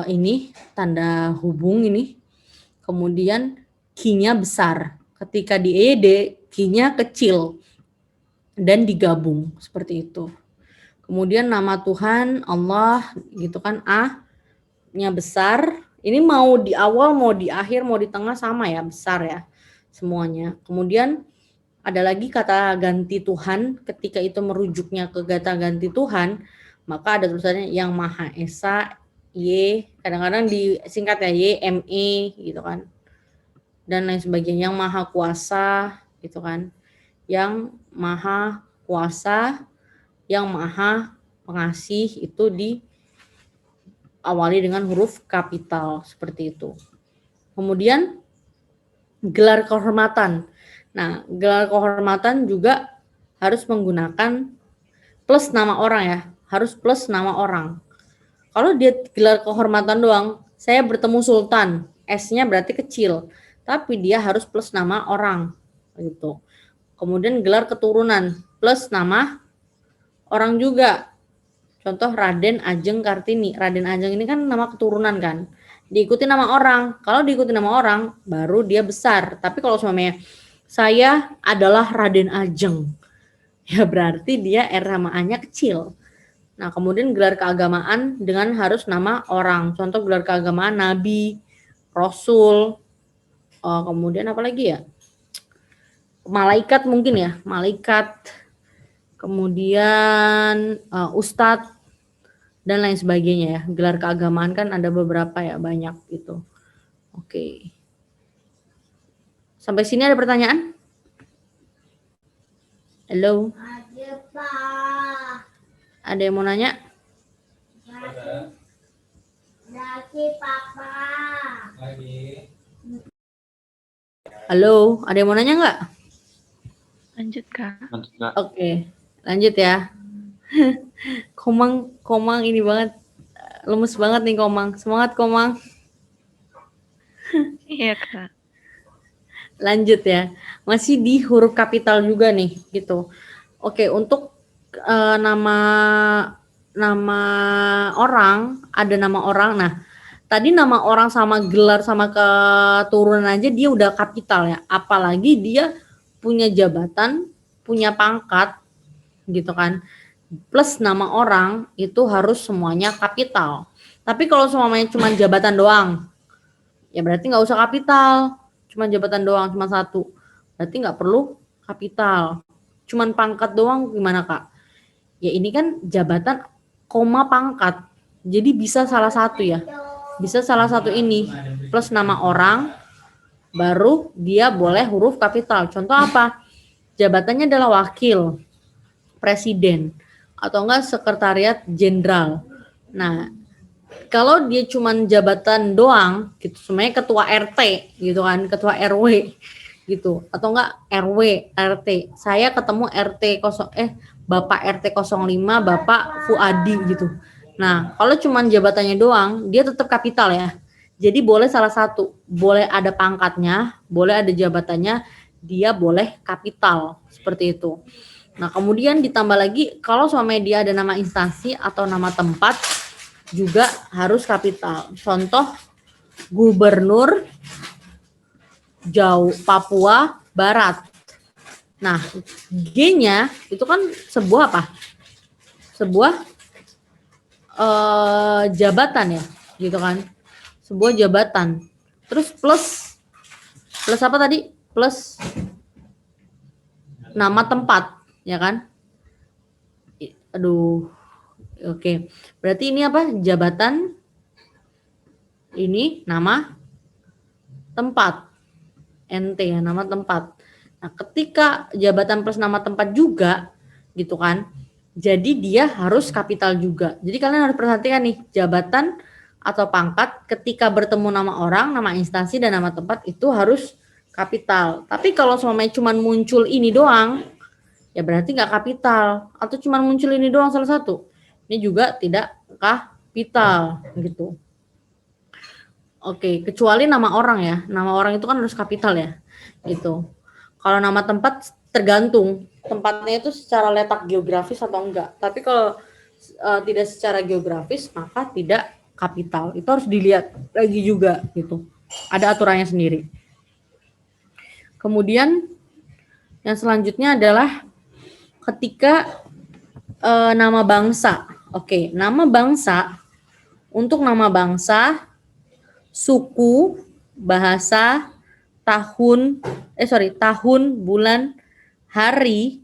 ini tanda hubung ini. Kemudian Q-nya besar. Ketika di EYD Q-nya kecil dan digabung seperti itu. Kemudian nama Tuhan Allah gitu kan, A-nya besar. Ini mau di awal, mau di akhir, mau di tengah sama ya, besar ya semuanya. Kemudian ada lagi kata ganti Tuhan, ketika itu merujuknya ke kata ganti Tuhan, maka ada tulisannya yang Maha Esa, Y, kadang-kadang disingkat ya YME gitu kan. Dan lain sebagainya, yang Maha Kuasa gitu kan. Yang Maha Kuasa, yang Maha Pengasih itu diawali dengan huruf kapital seperti itu. Kemudian gelar kehormatan. Nah, gelar kehormatan juga harus menggunakan plus nama orang ya, harus plus nama orang. Kalau dia gelar kehormatan doang, saya bertemu Sultan, S-nya berarti kecil, tapi dia harus plus nama orang gitu. Kemudian gelar keturunan plus nama orang juga. Contoh Raden Ajeng Kartini. Raden Ajeng ini kan nama keturunan kan. Diikuti nama orang. Kalau diikuti nama orang, baru dia besar. Tapi kalau semuanya saya adalah Raden Ajeng, ya berarti dia R sama A-nya kecil. Nah, kemudian gelar keagamaan dengan harus nama orang. Contoh gelar keagamaan Nabi, Rasul, kemudian apa lagi ya? Malaikat mungkin ya, malaikat. Kemudian Ustadz dan lain sebagainya ya. Gelar keagamaan kan ada beberapa ya, banyak gitu. Oke. Sampai sini ada pertanyaan? Halo? Ada yang mau nanya? Halo, ada yang mau nanya nggak? Lanjut, Kak. Oke, lanjut ya. Komang ini banget, lemes banget nih Komang. Semangat Komang. Iya, Kak. Lanjut ya. Masih di huruf kapital juga nih, gitu. Oke, untuk nama orang, ada nama orang. Nah, tadi nama orang sama gelar sama keturunan aja dia udah kapital ya. Apalagi dia punya jabatan, punya pangkat gitu kan. plus nama orang itu harus semuanya kapital. Tapi kalau semuanya cuma jabatan doang, ya berarti nggak usah kapital. Cuma jabatan doang, cuma satu. Berarti nggak perlu kapital. Cuman pangkat doang gimana Kak? Ya ini kan jabatan koma pangkat. Jadi bisa salah satu ya. Bisa salah satu ini plus nama orang baru dia boleh huruf kapital. Contoh apa? Jabatannya adalah wakil presiden atau enggak sekretariat jenderal. Nah, kalau dia cuman jabatan doang gitu, semuanya ketua RT gitu kan, ketua RW gitu atau enggak RW, RT. Saya ketemu Bapak RT 05, Bapak Fuadi gitu. Nah, kalau cuman jabatannya doang, dia tetap kapital ya. Jadi boleh salah satu, boleh ada pangkatnya, boleh ada jabatannya, dia boleh kapital seperti itu. Nah, kemudian ditambah lagi kalau suami dia ada nama instansi atau nama tempat juga harus kapital. Contoh Gubernur Papua Barat. Nah, G-nya itu kan sebuah apa? Sebuah jabatan ya, gitu kan? Sebuah jabatan. Terus plus apa tadi? Plus nama tempat, ya kan? Aduh. Oke. Berarti ini apa? Jabatan. Ini nama tempat. NT ya, nama tempat. Nah, ketika jabatan plus nama tempat juga, gitu kan? Jadi dia harus kapital juga. Jadi kalian harus perhatikan nih, jabatan atau pangkat ketika bertemu nama orang, nama instansi dan nama tempat itu harus kapital. Tapi kalau semuanya cuma muncul ini doang, ya berarti nggak kapital. Atau cuma muncul ini doang salah satu, ini juga tidak kapital gitu. Oke, kecuali nama orang ya. Nama orang itu kan harus kapital ya, gitu. Kalau nama tempat tergantung tempatnya itu secara letak geografis atau enggak. Tapi kalau tidak secara geografis maka tidak kapital. Itu harus dilihat lagi juga gitu. Ada aturannya sendiri. Kemudian yang selanjutnya adalah ketika nama bangsa. Oke, nama bangsa, untuk nama bangsa, suku, bahasa, tahun, bulan, hari,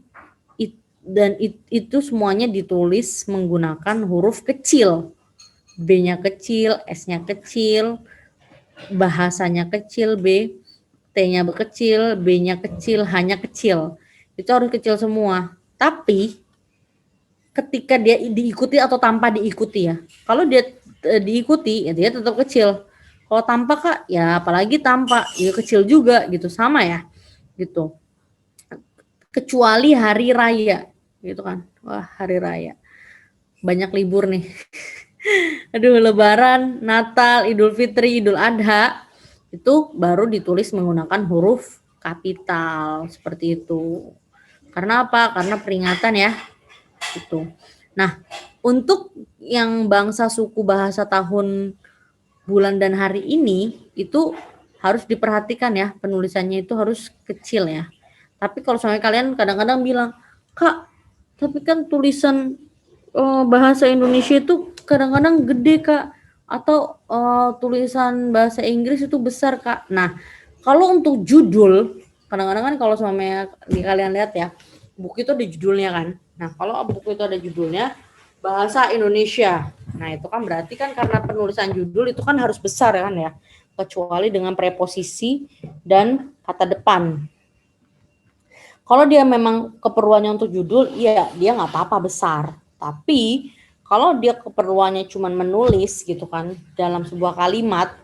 dan itu semuanya ditulis menggunakan huruf kecil. B-nya kecil, S-nya kecil, bahasanya kecil, B, T-nya kecil, B-nya kecil, H-nya kecil. Itu harus kecil semua. Tapi ketika dia diikuti atau tanpa diikuti ya. Kalau dia diikuti, ya dia tetap kecil. Kalau tanpa Kak, ya apalagi tanpa, ya kecil juga gitu, sama ya. Gitu. Kecuali hari raya, gitu kan. Wah, hari raya. Banyak libur nih. Aduh, Lebaran, Natal, Idul Fitri, Idul Adha, itu baru ditulis menggunakan huruf kapital seperti itu. Karena apa? Karena peringatan ya. Itu. Nah, untuk yang bangsa, suku, bahasa, tahun, bulan dan hari ini itu harus diperhatikan ya, penulisannya itu harus kecil ya. Tapi kalau sampai kalian kadang-kadang bilang, Kak, tapi kan tulisan bahasa Indonesia itu kadang-kadang gede Kak, atau tulisan bahasa Inggris itu besar Kak. Nah, kalau untuk judul, kadang-kadang kan kalau sampai kalian lihat ya, buku itu ada judulnya kan. Nah, kalau buku itu ada judulnya bahasa Indonesia. Nah, itu kan berarti kan karena penulisan judul itu kan harus besar kan ya. Kecuali dengan preposisi dan kata depan. Kalau dia memang keperluannya untuk judul, iya dia nggak apa-apa besar. Tapi kalau dia keperluannya cuma menulis gitu kan dalam sebuah kalimat,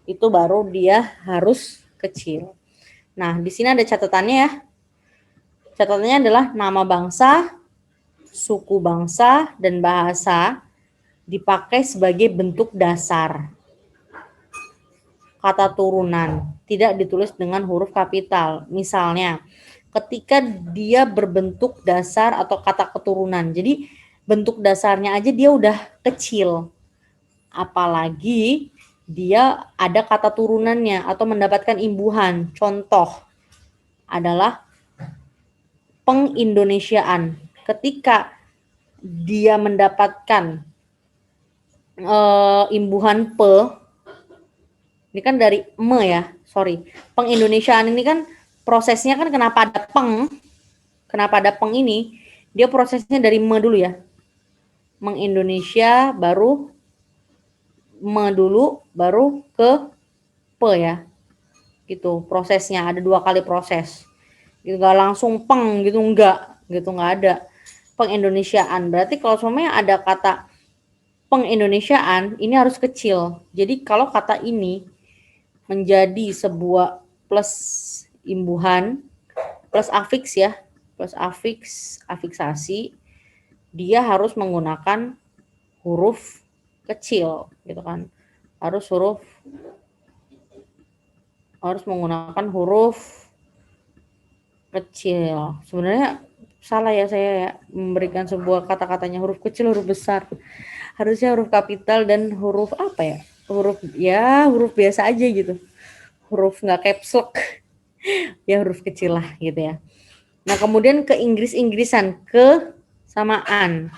itu baru dia harus kecil. Nah, di sini ada catatannya ya. Catatannya adalah nama bangsa, suku bangsa, dan bahasa dipakai sebagai bentuk dasar. Kata turunan tidak ditulis dengan huruf kapital. Misalnya, ketika dia berbentuk dasar atau kata keturunan. Jadi bentuk dasarnya aja dia udah kecil. Apalagi dia ada kata turunannya atau mendapatkan imbuhan. Contoh adalah pengindonesiaan. Ketika dia mendapatkan imbuhan ini kan dari ya, sorry. Pengindonesiaan ini kan prosesnya kan kenapa ada peng ini, dia prosesnya dari dulu ya. Mengindonesia baru dulu, baru ke ya. Gitu prosesnya, ada 2 kali proses. Gitu, gak langsung peng gitu, enggak ada. Pengindonesiaan berarti kalau semuanya ada kata pengindonesiaan ini harus kecil. Jadi kalau kata ini menjadi sebuah plus imbuhan plus afiks ya, plus afiksasi, dia harus menggunakan huruf kecil gitu kan. Harus menggunakan huruf kecil. Sebenarnya salah ya saya ya, memberikan sebuah kata-katanya huruf kecil, huruf besar. Harusnya huruf kapital dan huruf apa ya? Huruf biasa aja gitu. Huruf nggak caps lock. Ya huruf kecil lah gitu ya. Nah, kemudian ke Inggris-Inggrisan, kesamaan.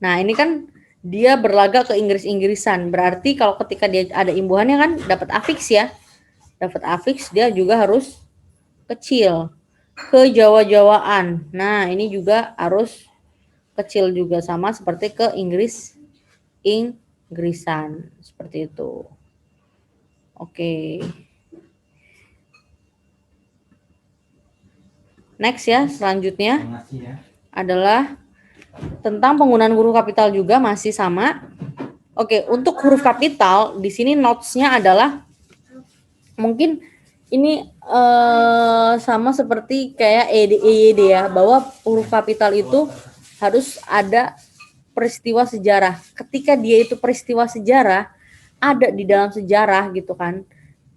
Nah, ini kan dia berlaga ke Inggris-Inggrisan. Berarti kalau ketika dia ada imbuhannya kan dapat afiks ya. Dapat afiks dia juga harus kecil. Ke Jawa-Jawaan. Nah, ini juga harus kecil juga, sama seperti ke Inggrisan. Seperti itu. Oke. Next ya, selanjutnya adalah tentang penggunaan huruf kapital juga masih sama. Oke, untuk huruf kapital di sini notes-nya adalah mungkin ini sama seperti kayak EYD ya, bahwa huruf kapital itu harus ada peristiwa sejarah. Ketika dia itu peristiwa sejarah, ada di dalam sejarah gitu kan.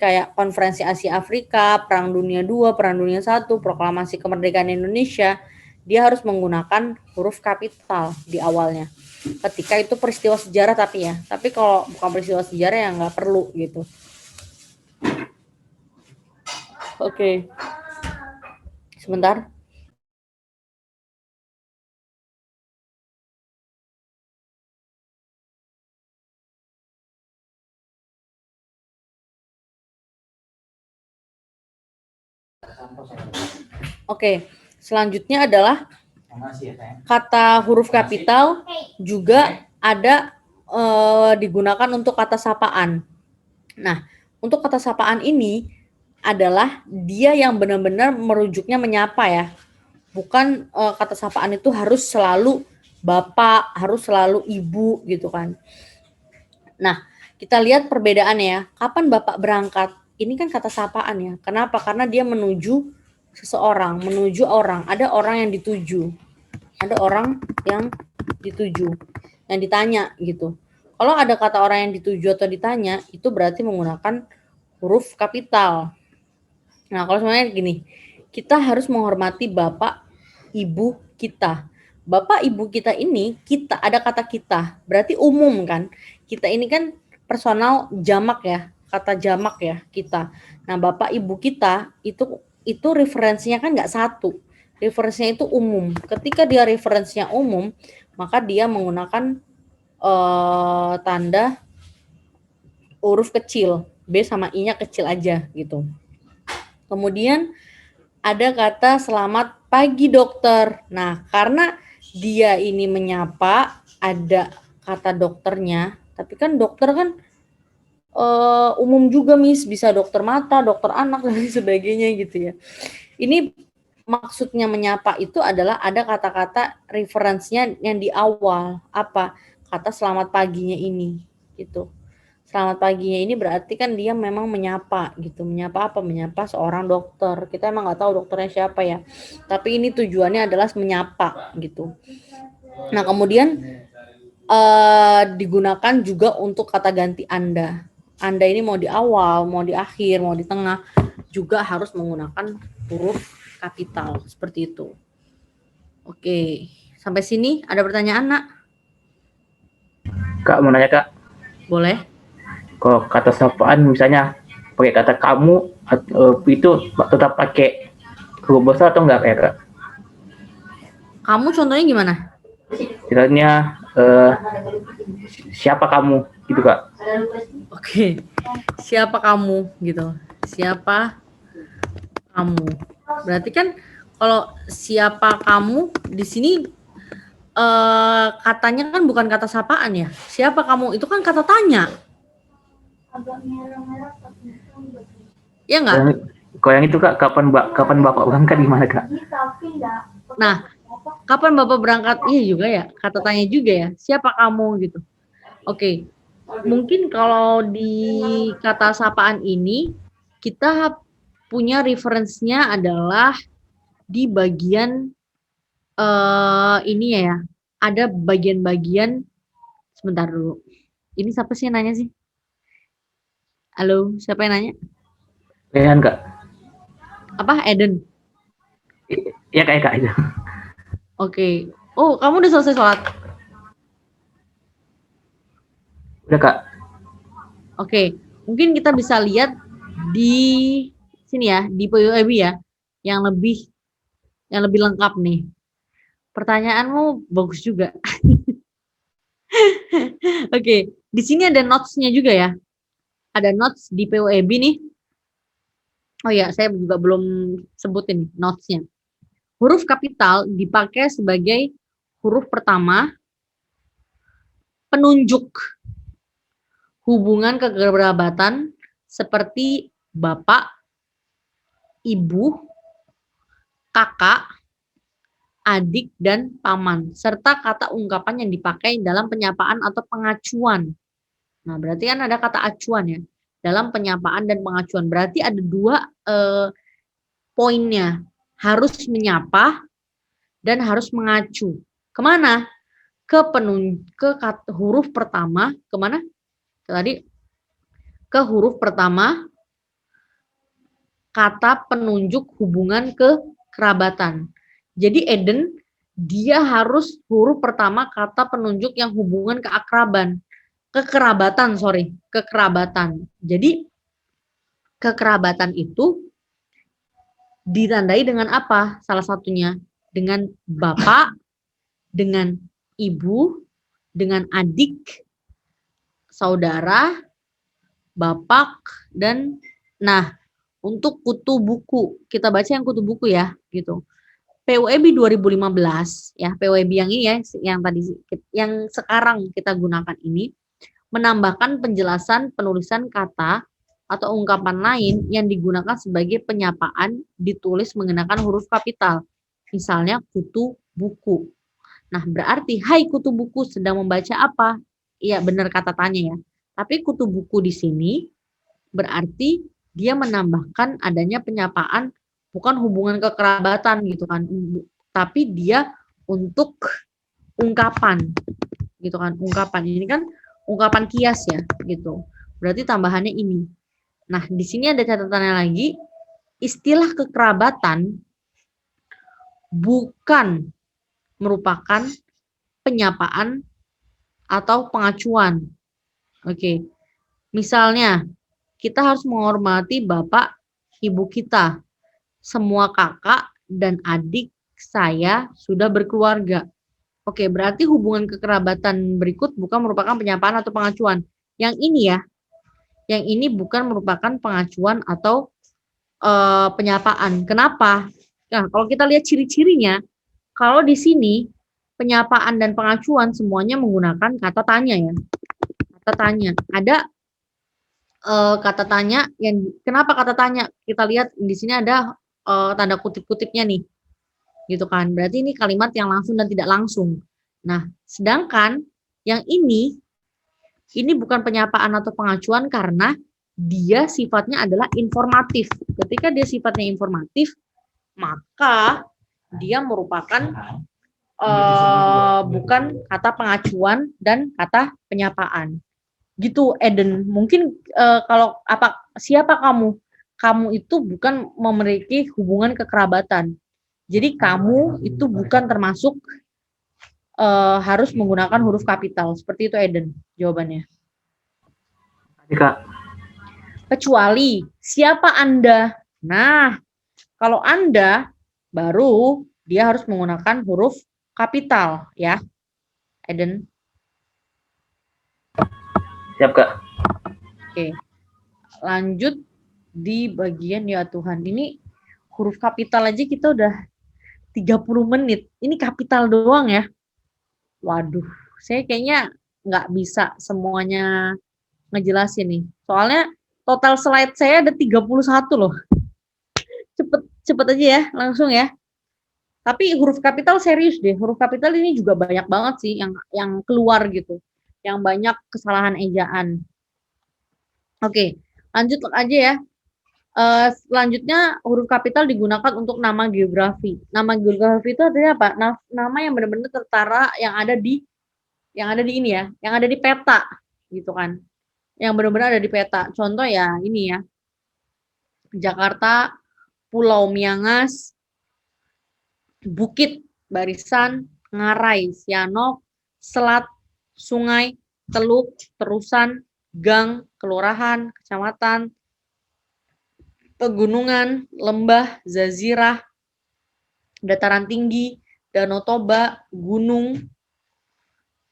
Kayak Konferensi Asia Afrika, Perang Dunia II, Perang Dunia I, Proklamasi Kemerdekaan Indonesia, dia harus menggunakan huruf kapital di awalnya. Ketika itu peristiwa sejarah tapi kalau bukan peristiwa sejarah ya nggak perlu gitu. Oke. Sebentar. Oke, selanjutnya adalah kata huruf kapital juga ada digunakan untuk kata sapaan. Nah, untuk kata sapaan ini adalah dia yang benar-benar merujuknya menyapa ya. Bukan kata sapaan itu harus selalu bapak, harus selalu ibu gitu kan. Nah, kita lihat perbedaannya ya. Kapan bapak berangkat? Ini kan kata sapaan ya. Kenapa? Karena dia menuju seseorang, menuju orang. Ada orang yang dituju. Ada orang yang dituju, yang ditanya gitu. Kalau ada kata orang yang dituju atau ditanya, itu berarti menggunakan huruf kapital. Nah, kalau semuanya gini, kita harus menghormati bapak, ibu kita. Bapak, ibu kita ini, kita, ada kata kita, berarti umum kan. Kita ini kan personal jamak ya, kata jamak ya, kita. Nah, bapak, ibu kita, itu referensinya kan nggak satu. Referensinya itu umum. Ketika dia referensinya umum, maka dia menggunakan tanda huruf kecil, B sama I-nya kecil aja gitu. Kemudian ada kata selamat pagi dokter. Nah, karena dia ini menyapa, ada kata dokternya, tapi kan dokter kan umum juga bisa dokter mata, dokter anak dan sebagainya gitu ya. Ini maksudnya menyapa itu adalah ada kata-kata referensinya yang di awal, apa? Kata selamat paginya ini gitu. Selamat paginya ini berarti kan dia memang menyapa gitu. Menyapa apa? Menyapa seorang dokter. Kita emang nggak tahu dokternya siapa ya. Tapi ini tujuannya adalah menyapa gitu. Nah, kemudian digunakan juga untuk kata ganti Anda. Anda ini mau di awal, mau di akhir, mau di tengah, juga harus menggunakan huruf kapital seperti itu. Oke, sampai sini ada pertanyaan, Nak? Kak, mau nanya Kak. Boleh. Kalau kata sapaan misalnya pakai kata kamu, itu tetap pakai huruf besar atau enggak ya Kak? Kamu contohnya gimana? istilahnya siapa kamu gitu Kak. Oke. Siapa kamu gitu. Siapa kamu. Berarti kan kalau siapa kamu di sini katanya kan bukan kata sapaan ya. Siapa kamu itu kan kata tanya. Ya enggak? Kalau yang itu Kak, kapan Bapak berangkat di mana Kak? Nah, kapan Bapak berangkat? Iya juga ya, kata tanya juga ya. Siapa kamu gitu. Oke. Mungkin kalau di kata sapaan ini kita punya referensinya adalah di bagian ini ya. Ada bagian-bagian sebentar dulu. Ini siapa sih yang nanya sih? Halo, siapa yang nanya? Kalian Kak? Apa? Eden. Ya kayak Kak itu. Oke. Oh, kamu udah selesai sholat? Udah Kak. Oke. Mungkin kita bisa lihat di sini ya, di PUEB ya, yang lebih lengkap nih. Pertanyaanmu bagus juga. Oke, di sini ada notes-nya juga ya. Ada notes di PUEB nih. Oh ya, saya juga belum sebutin notes-nya. Huruf kapital dipakai sebagai huruf pertama penunjuk hubungan kekerabatan seperti bapak, ibu, kakak, adik, dan paman, serta kata ungkapan yang dipakai dalam penyapaan atau pengacuan. Nah, berarti kan ada kata acuan ya, dalam penyapaan dan pengacuan. Berarti ada dua poinnya, harus menyapa dan harus mengacu. Kemana? Ke huruf pertama, kemana? Tadi ke huruf pertama kata penunjuk hubungan kekerabatan. Jadi Eden dia harus huruf pertama kata penunjuk yang hubungan kekerabatan. Jadi kekerabatan itu ditandai dengan apa? Salah satunya dengan bapak, dengan ibu, dengan adik, saudara, bapak, dan nah untuk kutu buku kita baca yang kutu buku ya gitu. PUEB 2015 ya, PUEB yang ini ya, yang sekarang kita gunakan ini menambahkan penjelasan penulisan kata atau ungkapan lain yang digunakan sebagai penyapaan ditulis menggunakan huruf kapital. Misalnya kutu buku. Nah, berarti hai kutu buku sedang membaca apa? Iya, benar kata tanya ya. Tapi kutu buku di sini berarti dia menambahkan adanya penyapaan bukan hubungan kekerabatan gitu kan. Tapi dia untuk ungkapan gitu kan. Ungkapan ini kan ungkapan kias ya gitu. Berarti tambahannya ini. Nah, di sini ada catatannya lagi, istilah kekerabatan bukan merupakan penyapaan atau pengacuan. Oke. Misalnya, kita harus menghormati bapak, ibu kita. Semua kakak dan adik saya sudah berkeluarga. Oke, berarti hubungan kekerabatan berikut bukan merupakan penyapaan atau pengacuan. Yang ini ya, yang ini bukan merupakan pengacuan atau penyapaan. Kenapa? Nah, kalau kita lihat ciri-cirinya, kalau di sini penyapaan dan pengacuan semuanya menggunakan kata tanya ya. Kata tanya. Ada kata tanya yang kenapa kata tanya? Kita lihat di sini ada tanda kutip-kutipnya nih. Gitu kan. Berarti ini kalimat yang langsung dan tidak langsung. Nah, sedangkan yang ini bukan penyapaan atau pengacuan karena dia sifatnya adalah informatif. Ketika dia sifatnya informatif, maka dia merupakan bukan kata pengacuan dan kata penyapaan. Gitu Eden. Mungkin kalau siapa kamu? Kamu itu bukan memiliki hubungan kekerabatan. Jadi kamu itu bukan termasuk harus menggunakan huruf kapital. Seperti itu Eden jawabannya. Kak. Kecuali siapa Anda? Nah, kalau Anda baru dia harus menggunakan huruf kapital ya. Eden. Siap, Kak. Oke. Lanjut di bagian ya Tuhan. Ini huruf kapital aja kita udah 30 menit. Ini kapital doang ya. Waduh, saya kayaknya nggak bisa semuanya ngejelasin nih. Soalnya total slide saya ada 31 loh. Cepet aja ya, langsung ya. Tapi huruf kapital serius deh. Huruf kapital ini juga banyak banget sih yang keluar gitu. Yang banyak kesalahan ejaan. Oke, lanjut aja ya. Selanjutnya huruf kapital digunakan untuk nama geografi. Nama geografi itu artinya apa? Nama yang benar-benar tertara yang ada di ini ya, yang ada di peta gitu kan. Yang benar-benar ada di peta. Contoh ya ini ya. Jakarta, Pulau Miangas, Bukit, Barisan, Ngarai, Sianok, Selat, Sungai, Teluk, Terusan, Gang, Kelurahan, Kecamatan, Pegunungan, Lembah, Zazirah, Dataran Tinggi, Danau Toba, Gunung,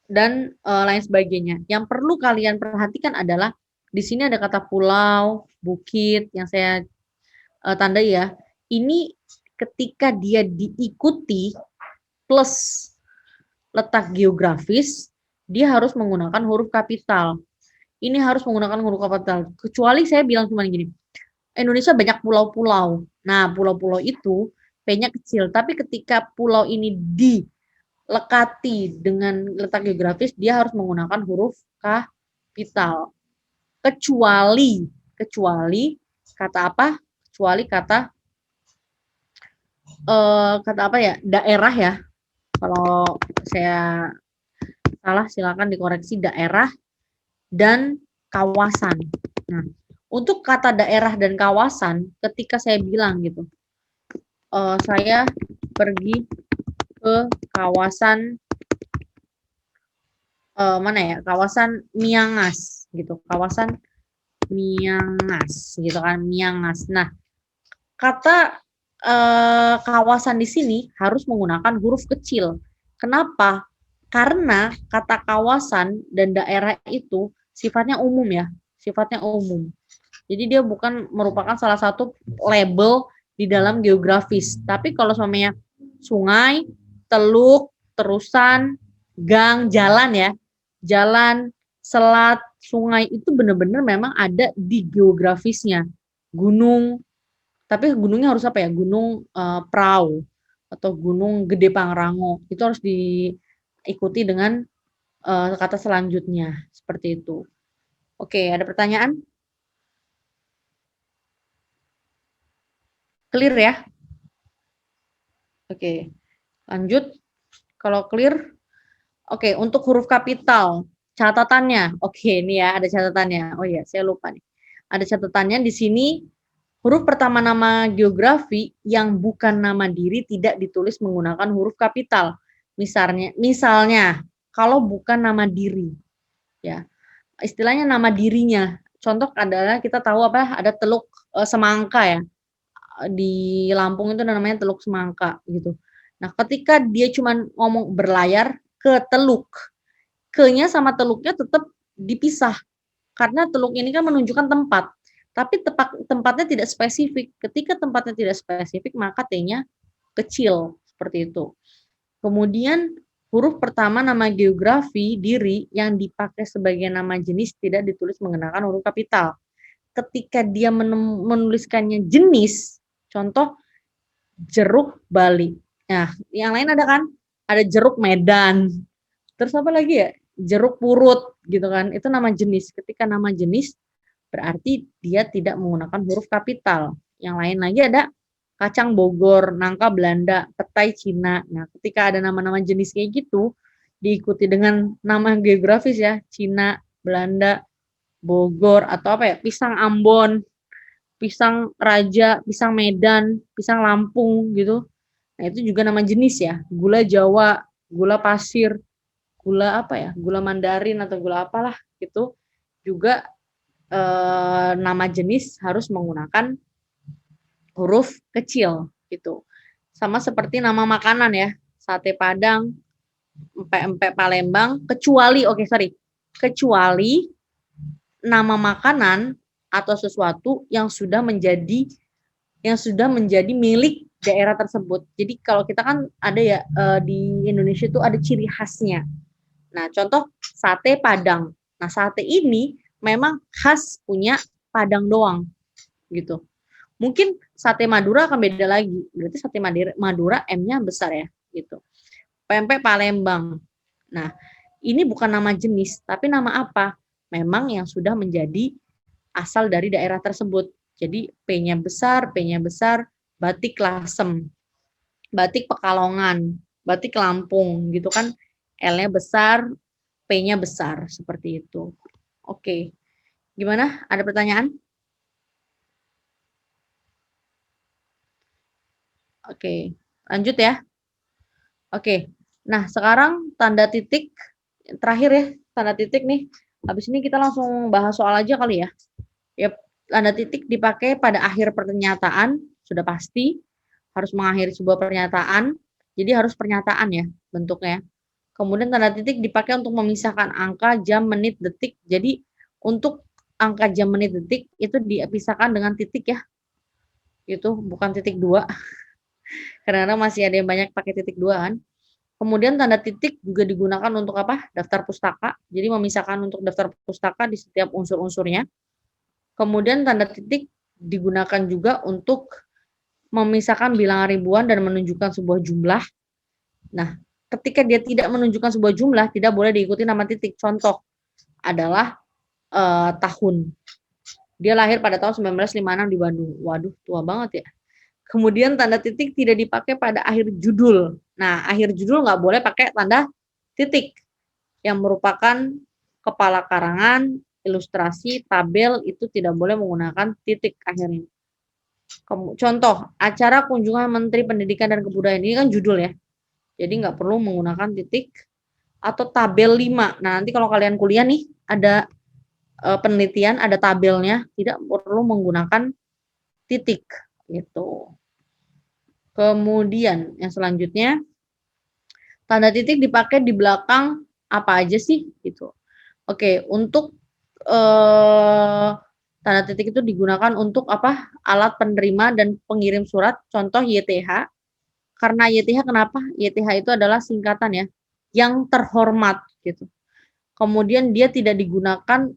dan lain sebagainya. Yang perlu kalian perhatikan adalah di sini ada kata pulau, bukit yang saya tandai ya. Ini ketika dia diikuti plus letak geografis, dia harus menggunakan huruf kapital. Ini harus menggunakan huruf kapital. Kecuali saya bilang cuma gini, Indonesia banyak pulau-pulau. Nah, pulau-pulau itu P-nya kecil, tapi ketika pulau ini dilekati dengan letak geografis, dia harus menggunakan huruf kapital. Kecuali kata apa? Kecuali kata apa ya? Daerah ya. Kalau saya salah silakan dikoreksi, daerah dan kawasan. Nah, untuk kata daerah dan kawasan, ketika saya bilang gitu, saya pergi ke kawasan mana ya? Kawasan Miangas gitu. Kawasan Miangas gitu kan, Miangas. Nah, kata kawasan di sini harus menggunakan huruf kecil. Kenapa? Karena kata kawasan dan daerah itu sifatnya umum ya, sifatnya umum. Jadi dia bukan merupakan salah satu label di dalam geografis. Tapi kalau semuanya sungai, teluk, terusan, gang, jalan ya, jalan, selat, sungai itu benar-benar memang ada di geografisnya. Gunung, tapi gunungnya harus apa ya? Gunung Prau atau Gunung Gede Pangrango. Itu harus diikuti dengan kata selanjutnya. Seperti itu. Oke, ada pertanyaan? Clear ya? Oke, lanjut. Kalau clear, oke, untuk huruf kapital, catatannya. Oke, ini ya ada catatannya. Oh iya, saya lupa nih. Ada catatannya di sini, huruf pertama nama geografi yang bukan nama diri tidak ditulis menggunakan huruf kapital. Misalnya, kalau bukan nama diri, ya, istilahnya nama dirinya. Contoh adalah kita tahu apa? Ada Teluk Semangka ya. Di Lampung itu namanya Teluk Semangka gitu. Nah, ketika dia cuma ngomong berlayar ke teluk, ke-nya sama teluknya tetap dipisah. Karena teluk ini kan menunjukkan tempat, tapi tempatnya tidak spesifik. Ketika tempatnya tidak spesifik, maka T-nya kecil, seperti itu. Kemudian huruf pertama nama geografi diri yang dipakai sebagai nama jenis tidak ditulis menggunakan huruf kapital. Ketika dia menuliskannya jenis, contoh jeruk Bali. Nah, yang lain ada kan? Ada jeruk Medan. Terus apa lagi ya? Jeruk Purut gitu kan. Itu nama jenis. Ketika nama jenis berarti dia tidak menggunakan huruf kapital. Yang lain lagi ada kacang Bogor, nangka Belanda, petai Cina. Nah, ketika ada nama-nama jenis kayak gitu diikuti dengan nama geografis ya, Cina, Belanda, Bogor atau apa ya? Pisang Ambon, pisang Raja, pisang Medan, pisang Lampung gitu. Nah, itu juga nama jenis ya. Gula Jawa, gula pasir, gula apa ya? Gula Mandarin atau gula apalah gitu. Juga nama jenis harus menggunakan huruf kecil gitu. Sama seperti nama makanan ya. Sate Padang, empek-empek Palembang, kecuali kecuali nama makanan atau sesuatu yang sudah menjadi milik daerah tersebut. Jadi kalau kita kan ada ya di Indonesia itu ada ciri khasnya. Nah, contoh sate Padang. Nah, sate ini memang khas punya Padang doang gitu. Mungkin sate Madura akan beda lagi. Berarti sate Madura M-nya besar ya gitu. Pempek Palembang. Nah, ini bukan nama jenis, tapi nama apa? Memang yang sudah menjadi asal dari daerah tersebut. Jadi P-nya besar, batik Lasem, batik Pekalongan, batik Lampung gitu kan. L-nya besar, P-nya besar seperti itu. Oke. Gimana? Ada pertanyaan? Oke, lanjut ya. Oke. Nah, sekarang tanda titik terakhir ya, tanda titik nih. Habis ini kita langsung bahas soal aja kali ya. Ya, tanda titik dipakai pada akhir pernyataan, sudah pasti harus mengakhiri sebuah pernyataan. Jadi harus pernyataan ya bentuknya. Kemudian tanda titik dipakai untuk memisahkan angka, jam, menit, detik. Jadi untuk angka, jam, menit, detik itu dipisahkan dengan titik ya. Itu bukan titik 2. Karena masih ada yang banyak pakai titik 2 kan. Kemudian tanda titik juga digunakan untuk apa? Daftar pustaka. Jadi memisahkan untuk daftar pustaka di setiap unsur-unsurnya. Kemudian tanda titik digunakan juga untuk memisahkan bilangan ribuan dan menunjukkan sebuah jumlah. Nah, ketika dia tidak menunjukkan sebuah jumlah, tidak boleh diikuti nama titik. Contoh adalah tahun. Dia lahir pada tahun 1956 di Bandung. Waduh, tua banget ya. Kemudian tanda titik tidak dipakai pada akhir judul. Nah, akhir judul nggak boleh pakai tanda titik yang merupakan kepala karangan, ilustrasi, tabel itu tidak boleh menggunakan titik akhirnya. Contoh, acara kunjungan Menteri Pendidikan dan Kebudayaan ini kan judul ya. Jadi nggak perlu menggunakan titik atau tabel 5. Nah, nanti kalau kalian kuliah nih ada penelitian, ada tabelnya, tidak perlu menggunakan titik gitu. Kemudian yang selanjutnya tanda titik dipakai di belakang apa aja sih gitu. Oke, untuk tanda titik itu digunakan untuk apa? Alat penerima dan pengirim surat, contoh YTH. Karena YTH kenapa? YTH itu adalah singkatan ya, yang terhormat gitu. Kemudian dia tidak digunakan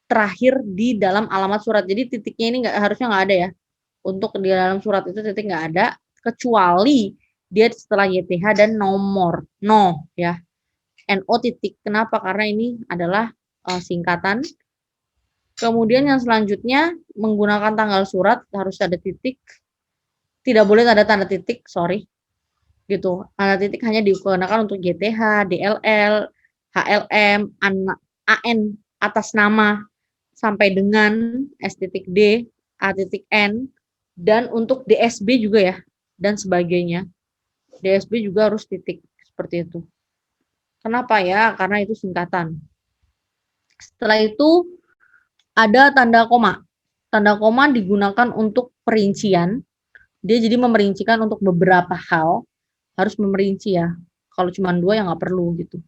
terakhir di dalam alamat surat. Jadi titiknya ini harusnya nggak ada ya. Untuk di dalam surat itu titik nggak ada, kecuali dia setelah YTH dan nomor no ya. NO titik. Kenapa? Karena ini adalah singkatan. Kemudian yang selanjutnya menggunakan tanggal surat harus ada titik. Tidak boleh ada tanda titik, sorry. Gitu. Tanda titik hanya digunakan untuk YTH, DLL, HLM, AN atas nama sampai dengan S.D, A.N, dan untuk DSB juga ya, dan sebagainya. DSB juga harus titik, seperti itu. Kenapa ya? Karena itu singkatan. Setelah itu ada tanda koma. Tanda koma digunakan untuk perincian. Dia jadi memerincikan untuk beberapa hal, harus memerinci ya. Kalau cuma 2 ya nggak perlu gitu.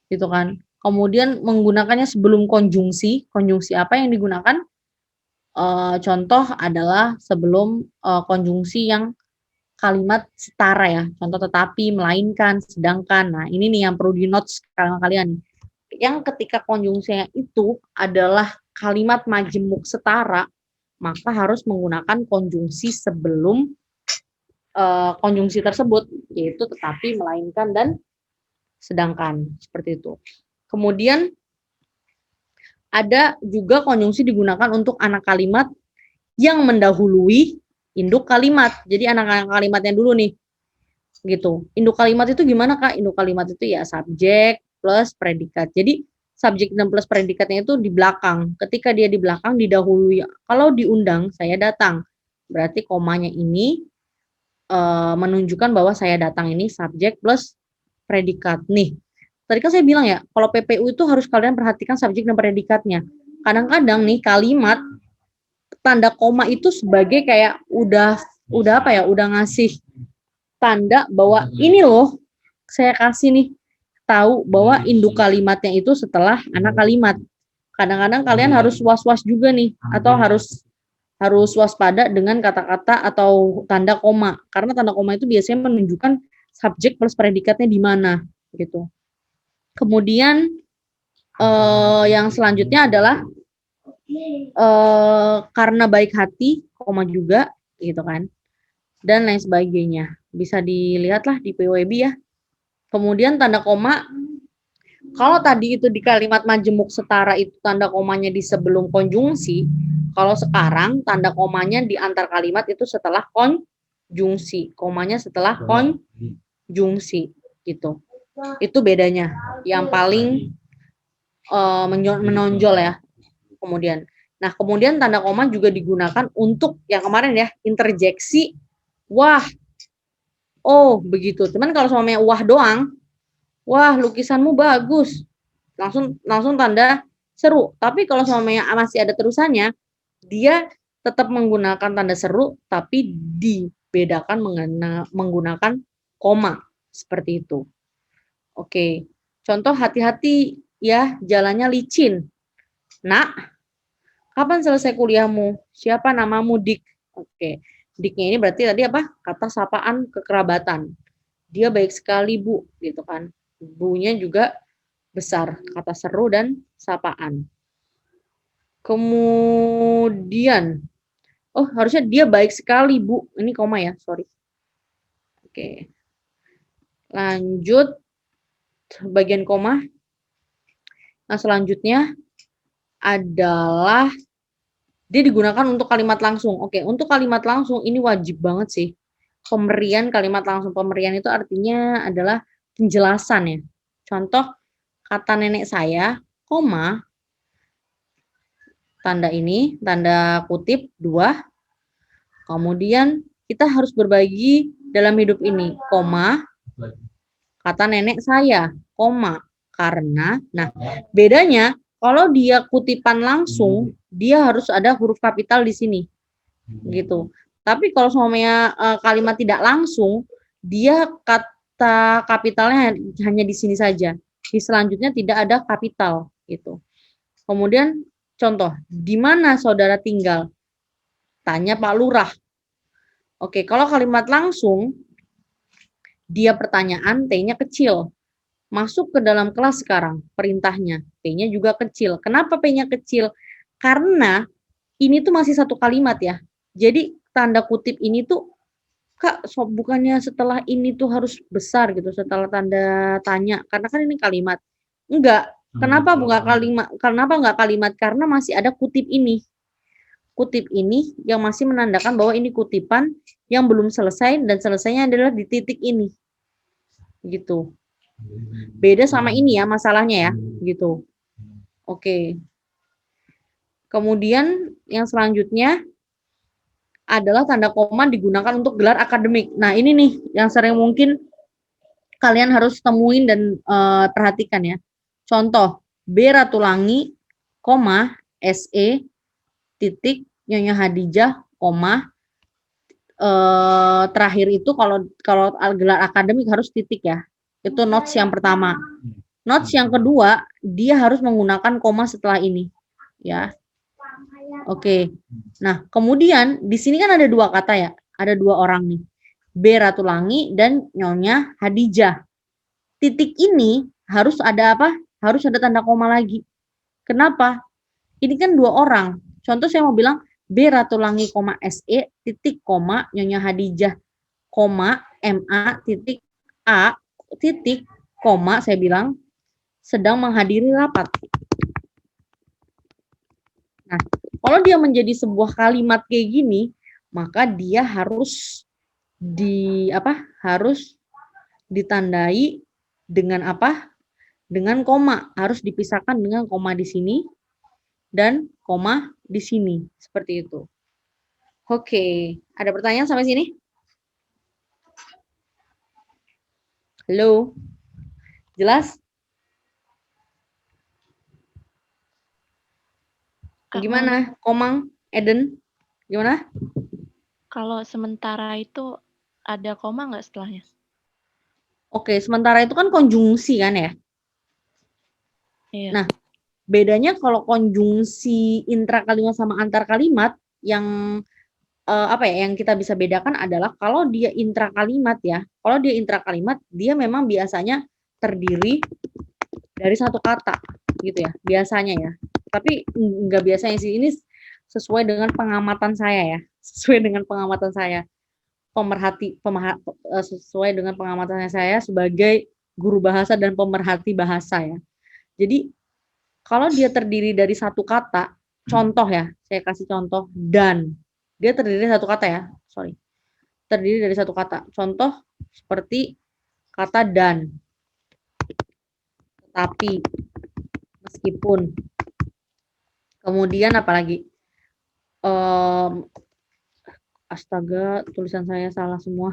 Gitu kan. Kemudian menggunakannya sebelum konjungsi. Konjungsi apa yang digunakan? Contoh adalah sebelum konjungsi yang kalimat setara ya. Contoh tetapi, melainkan, sedangkan. Nah, ini nih yang perlu di-notes kalian. Yang ketika konjungsinya itu adalah kalimat majemuk setara, maka harus menggunakan konjungsi sebelum konjungsi tersebut, yaitu tetapi, melainkan, dan sedangkan. Seperti itu. Kemudian ada juga konjungsi digunakan untuk anak kalimat yang mendahului induk kalimat. Jadi anak-anak kalimatnya dulu nih. Gitu. Induk kalimat itu gimana, Kak? Induk kalimat itu ya subjek plus predikat. Jadi subjek dan plus predikatnya itu di belakang. Ketika dia di belakang didahului. Kalau diundang, saya datang. Berarti komanya ini menunjukkan bahwa saya datang ini subjek plus predikat. Nih, tadi kan saya bilang ya, kalau PPU itu harus kalian perhatikan subjek dan predikatnya. Kadang-kadang nih kalimat tanda koma itu sebagai kayak udah apa ya, udah ngasih tanda bahwa ini loh saya kasih nih tahu bahwa induk kalimatnya itu setelah anak kalimat. Kadang-kadang kalian harus was-was juga nih, atau harus waspada dengan kata-kata atau tanda koma, karena tanda koma itu biasanya menunjukkan subjek plus predikatnya di mana gitu. Kemudian yang selanjutnya adalah karena baik hati, koma juga gitu kan, dan lain sebagainya. Bisa dilihatlah di PWB ya. Kemudian tanda koma, kalau tadi itu di kalimat majemuk setara itu tanda komanya di sebelum konjungsi, kalau sekarang tanda komanya di antar kalimat itu setelah konjungsi, komanya setelah konjungsi gitu. Itu bedanya, yang paling menonjol ya. Kemudian, nah kemudian tanda koma juga digunakan untuk yang kemarin ya, interjeksi, wah, oh begitu. Cuman kalau semuanya wah doang, wah lukisanmu bagus, langsung tanda seru. Tapi kalau semuanya masih ada terusannya, dia tetap menggunakan tanda seru, tapi dibedakan menggunakan koma seperti itu. Oke, contoh hati-hati ya, jalannya licin. Nak, kapan selesai kuliahmu? Siapa namamu? Dik. Oke, Diknya ini berarti tadi apa? Kata sapaan kekerabatan. Dia baik sekali, Bu, gitu kan. Bu-nya juga besar, kata seru dan sapaan. Kemudian, oh harusnya dia baik sekali, Bu. Ini koma ya, sorry. Oke. Lanjut, bagian koma. Nah, selanjutnya adalah dia digunakan untuk kalimat langsung. Oke, untuk kalimat langsung ini wajib banget sih. Pemberian kalimat langsung. Pemberian itu artinya adalah penjelasan ya. Contoh, kata nenek saya, koma, tanda ini, tanda kutip, 2. Kemudian kita harus berbagi dalam hidup ini, koma, kata nenek saya, koma, karena, nah bedanya kalau dia kutipan langsung, dia harus ada huruf kapital di sini, gitu. Tapi kalau semuanya kalimat tidak langsung, dia kata kapitalnya hanya di sini saja. Di selanjutnya tidak ada kapital, gitu. Kemudian contoh, di mana saudara tinggal? Tanya Pak Lurah. Oke, kalau kalimat langsung, dia pertanyaan, T-nya kecil. Masuk ke dalam kelas sekarang, perintahnya. P-nya juga kecil. Kenapa P-nya kecil? Karena ini tuh masih satu kalimat ya. Jadi tanda kutip ini tuh, Kak, bukannya setelah ini tuh harus besar gitu, setelah tanda tanya. Karena kan ini kalimat. Enggak. Kenapa bukan kalimat? Kenapa enggak kalimat? Karena masih ada kutip ini. Kutip ini yang masih menandakan bahwa ini kutipan yang belum selesai dan selesainya adalah di titik ini. Gitu. Beda sama ini ya masalahnya ya, gitu. Oke. Kemudian yang selanjutnya adalah tanda koma digunakan untuk gelar akademik. Nah, ini nih yang sering mungkin kalian harus temuin dan perhatikan ya. Contoh, B. Ratulangi, koma, SE, titik, Nyonya Hadijah, koma, terakhir itu kalau gelar akademik harus titik ya. Itu notes yang pertama. Notes yang kedua, dia harus menggunakan koma setelah ini. Ya. Oke. Nah, kemudian di sini kan ada 2 kata ya. Ada 2 orang nih. B. Ratulangi dan Nyonya Hadijah. Titik ini harus ada apa? Harus ada tanda koma lagi. Kenapa? Ini kan 2 orang. Contoh saya mau bilang B. Ratulangi, SE, titik, koma, Nyonya Hadijah, koma, MA, titik, A, titik, koma, saya bilang, sedang menghadiri rapat. Nah, kalau dia menjadi sebuah kalimat kayak gini, maka dia harus harus ditandai dengan apa? Dengan koma, harus dipisahkan dengan koma di sini dan koma di sini, seperti itu. Oke, ada pertanyaan sampai sini? Halo? Jelas? Gimana? Komang, Eden? Gimana? Kalau sementara itu ada koma nggak setelahnya? Oke, sementara itu kan konjungsi kan ya. Iya. Nah, bedanya kalau konjungsi intrakalimat sama antar kalimat yang apa ya, yang kita bisa bedakan adalah kalau dia intrakalimat ya, kalau dia intrakalimat dia memang biasanya terdiri dari satu kata gitu ya, biasanya ya. Tapi enggak biasanya sih, ini sesuai dengan pengamatan saya ya, sesuai dengan pengamatan saya. Sesuai dengan pengamatan saya sebagai guru bahasa dan pemerhati bahasa ya. Jadi kalau dia terdiri dari satu kata, contoh ya, saya kasih contoh dan. Dia terdiri dari satu kata ya, sorry. Terdiri dari satu kata. Contoh seperti kata dan, tetapi, meskipun. Kemudian apalagi? Astaga, tulisan saya salah semua.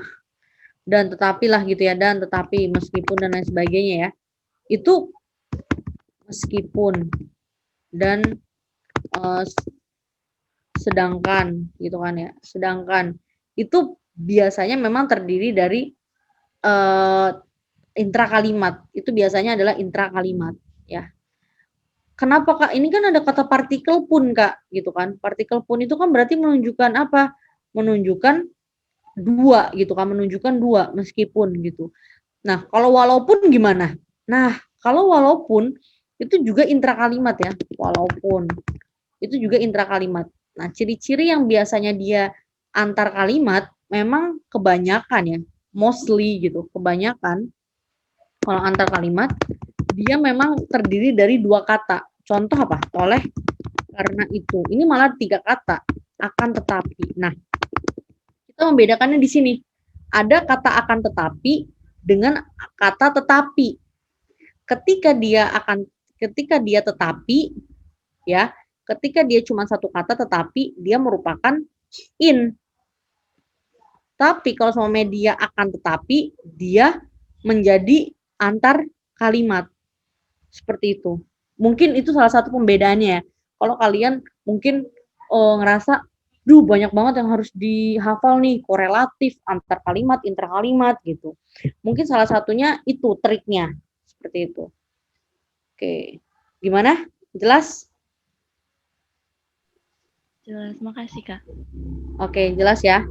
Dan tetapi lah gitu ya, dan tetapi, meskipun dan lain sebagainya ya. Itu meskipun dan sedangkan gitu kan ya. Sedangkan itu biasanya memang terdiri dari intrakalimat. Itu biasanya adalah intrakalimat ya. Kenapa Kak? Ini kan ada kata partikel pun Kak, gitu kan. Partikel pun itu kan berarti menunjukkan apa? Menunjukkan dua gitu kan, menunjukkan dua meskipun gitu. Nah, kalau walaupun gimana? Nah, kalau walaupun itu juga intrakalimat ya, walaupun itu juga intrakalimat. Nah, ciri-ciri yang biasanya dia antar kalimat memang kebanyakan ya, mostly gitu, kebanyakan kalau antar kalimat dia memang terdiri dari dua kata. Contoh apa? Oleh, karena itu. Ini malah 3 kata, akan tetapi. Nah, kita membedakannya di sini. Ada kata akan tetapi dengan kata tetapi. Ketika dia tetapi ya, ketika dia cuma satu kata tetapi dia merupakan in. Tapi kalau sama media akan tetapi dia menjadi antar kalimat. Seperti itu. Mungkin itu salah satu pembedaannya ya. Kalau kalian mungkin ngerasa, duh banyak banget yang harus dihafal nih, korelatif, antar kalimat, interkalimat gitu. Mungkin salah satunya itu triknya. Seperti itu. Oke. Gimana? Jelas? Jelas, makasih Kak. Oke, jelas ya.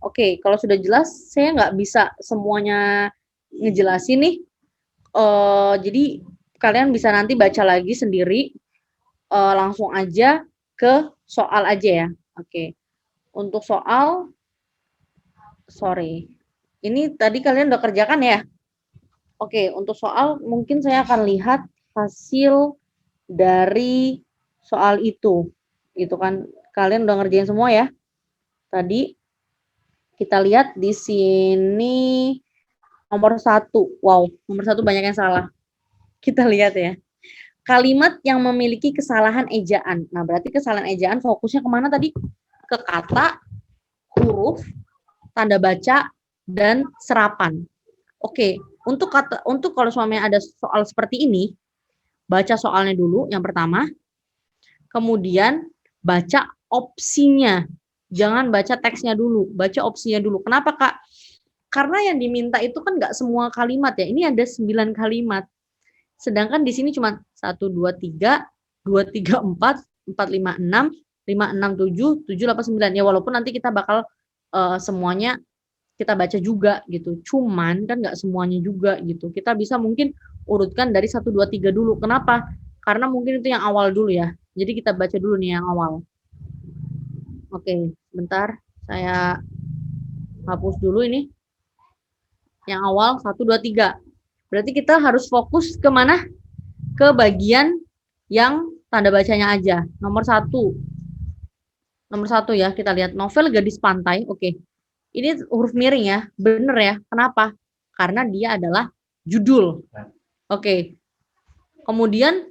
Oke, kalau sudah jelas, saya nggak bisa semuanya ngejelasin nih. Jadi kalian bisa nanti baca lagi sendiri, langsung aja ke soal aja ya. Oke. Untuk soal, sorry. Ini tadi kalian udah kerjakan ya? Oke, untuk soal mungkin saya akan lihat hasil dari soal itu. Gitu kan. Kalian udah ngerjain semua ya? Tadi kita lihat di sini nomor 1. Wow, nomor 1 banyak yang salah. Kita lihat ya. Kalimat yang memiliki kesalahan ejaan. Nah, berarti kesalahan ejaan fokusnya kemana tadi? Ke kata, huruf, tanda baca, dan serapan. Oke, untuk kalau suaminya ada soal seperti ini, baca soalnya dulu yang pertama. Kemudian baca opsinya. Jangan baca teksnya dulu, baca opsinya dulu. Kenapa, Kak? Karena yang diminta itu kan nggak semua kalimat ya. Ini ada 9 kalimat. Sedangkan di sini cuma 1, 2, 3, 2, 3, 4, 4, 5, 6, 5, 6, 7, 7, 8, 9. Ya walaupun nanti kita bakal semuanya kita baca juga gitu. Cuman kan nggak semuanya juga gitu. Kita bisa mungkin urutkan dari 1, 2, 3 dulu. Kenapa? Karena mungkin itu yang awal dulu ya. Jadi kita baca dulu nih yang awal. Oke, bentar. Saya hapus dulu ini. Yang awal 1, 2, 3. Berarti kita harus fokus ke mana? Ke bagian yang tanda bacanya aja. Nomor 1. Nomor 1 ya, kita lihat novel Gadis Pantai. Oke. Ini huruf miring ya. Bener ya. Kenapa? Karena dia adalah judul. Oke. Kemudian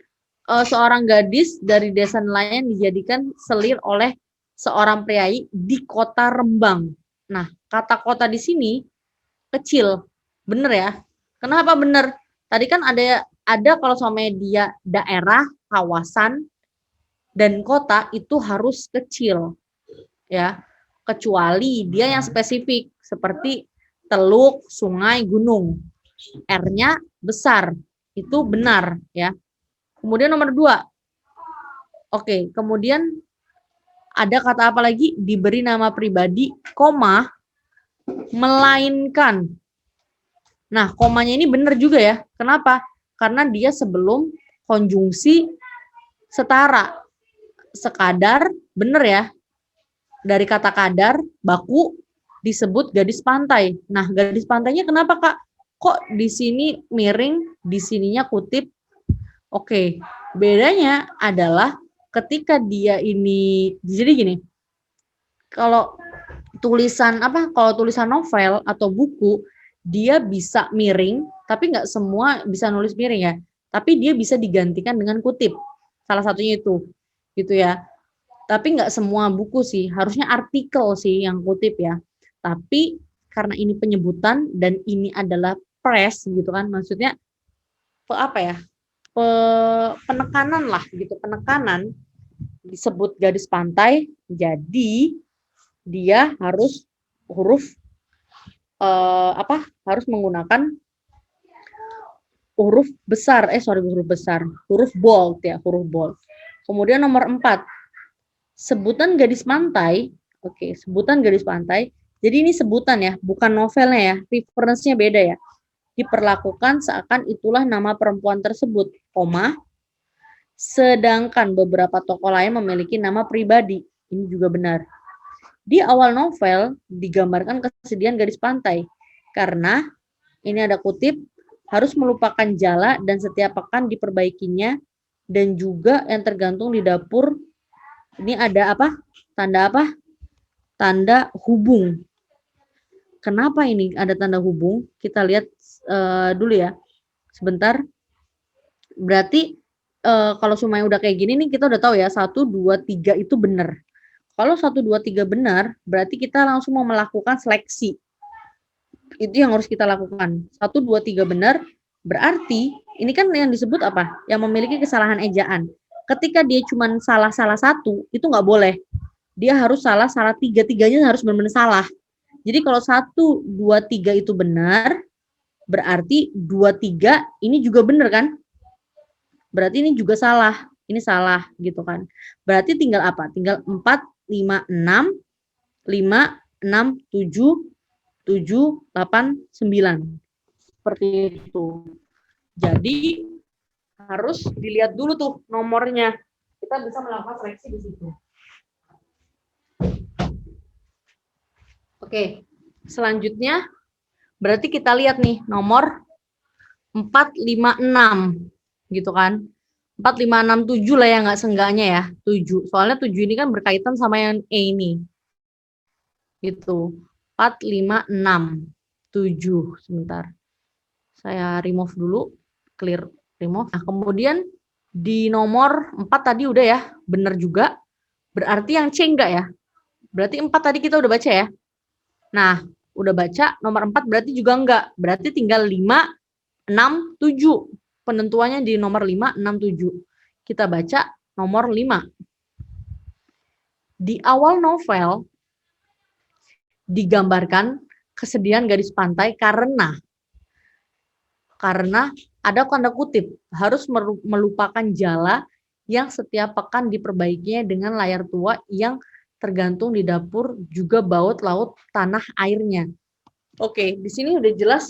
seorang gadis dari desa nelayan dijadikan selir oleh seorang priai di kota Rembang. Nah, kata kota di sini kecil. Bener ya? Kenapa bener? Tadi kan ada kalau sama dia daerah, kawasan, dan kota itu harus kecil. Ya. Kecuali dia yang spesifik seperti teluk, sungai, gunung. R-nya besar. Itu benar ya. Kemudian nomor 2. Oke, kemudian ada kata apa lagi? Diberi nama pribadi, koma, melainkan. Nah, komanya ini benar juga ya. Kenapa? Karena dia sebelum konjungsi setara. Sekadar, benar ya. Dari kata kadar, baku, disebut gadis pantai. Nah, gadis pantainya kenapa, Kak? Kok di sini miring, di sininya kutip? Oke, bedanya adalah ketika dia ini, jadi gini, kalau tulisan novel atau buku, dia bisa miring, tapi nggak semua bisa nulis miring ya. Tapi dia bisa digantikan dengan kutip. Salah satunya itu, gitu ya. Tapi nggak semua buku sih, harusnya artikel sih yang kutip ya. Tapi karena ini penyebutan dan ini adalah press gitu kan, maksudnya apa ya? Penekanan lah gitu, penekanan disebut gadis pantai, jadi dia harus huruf harus menggunakan huruf besar, huruf bold ya, huruf bold. Kemudian nomor 4, sebutan gadis pantai. Oke, sebutan gadis pantai. Jadi ini sebutan ya, bukan novelnya ya, reference-nya beda ya. Diperlakukan seakan itulah nama perempuan tersebut, koma, sedangkan beberapa tokoh lain memiliki nama pribadi. Ini juga benar. Di awal novel digambarkan kesedihan gadis pantai karena ini ada kutip, harus melupakan jala dan setiap pekan diperbaikinya, dan juga yang tergantung di dapur. Ini ada apa? Tanda apa? Tanda hubung. Kenapa ini ada tanda hubung? Kita lihat dulu ya. Sebentar. Berarti kalau semuanya udah kayak gini nih, kita udah tahu ya 1, 2, 3 itu benar. Kalau 1, 2, 3 benar, berarti kita langsung mau melakukan seleksi. Itu yang harus kita lakukan. 1, 2, 3 benar, berarti ini kan yang disebut apa? Yang memiliki kesalahan ejaan. Ketika dia cuma salah-salah 1, itu nggak boleh. Dia harus salah-salah 3, 3-nya harus benar-benar salah. Jadi kalau 1, 2, 3 itu benar, berarti 2, 3 ini juga benar kan? Berarti ini juga salah. Ini salah gitu kan. Berarti tinggal apa? Tinggal 4, 5, 6, 5, 6, 7, 7, 8, 9. Seperti itu. Jadi harus dilihat dulu tuh nomornya. Kita bisa melakukan seleksi di situ. Oke, selanjutnya berarti kita lihat nih nomor 4, 5, 6 gitu kan. 4, 5, 6, 7 lah ya, nggak seenggaknya ya, 7. Soalnya 7 ini kan berkaitan sama yang E ini. Gitu. 4, 5, 6, 7. Sebentar. Saya remove dulu. Clear remove. Nah, kemudian di nomor 4 tadi udah ya, benar juga. Berarti yang C enggak ya? Berarti 4 tadi kita udah baca ya. Nah, udah baca, nomor 4 berarti juga enggak. Berarti tinggal 5, 6, 7. Penentuannya di nomor 5, 6, 7. Kita baca nomor 5. Di awal novel digambarkan kesedihan gadis pantai karena ada tanda kutip, harus melupakan jala yang setiap pekan diperbaikinya dengan layar tua yang tergantung di dapur, juga baut laut tanah airnya. Oke, di sini udah jelas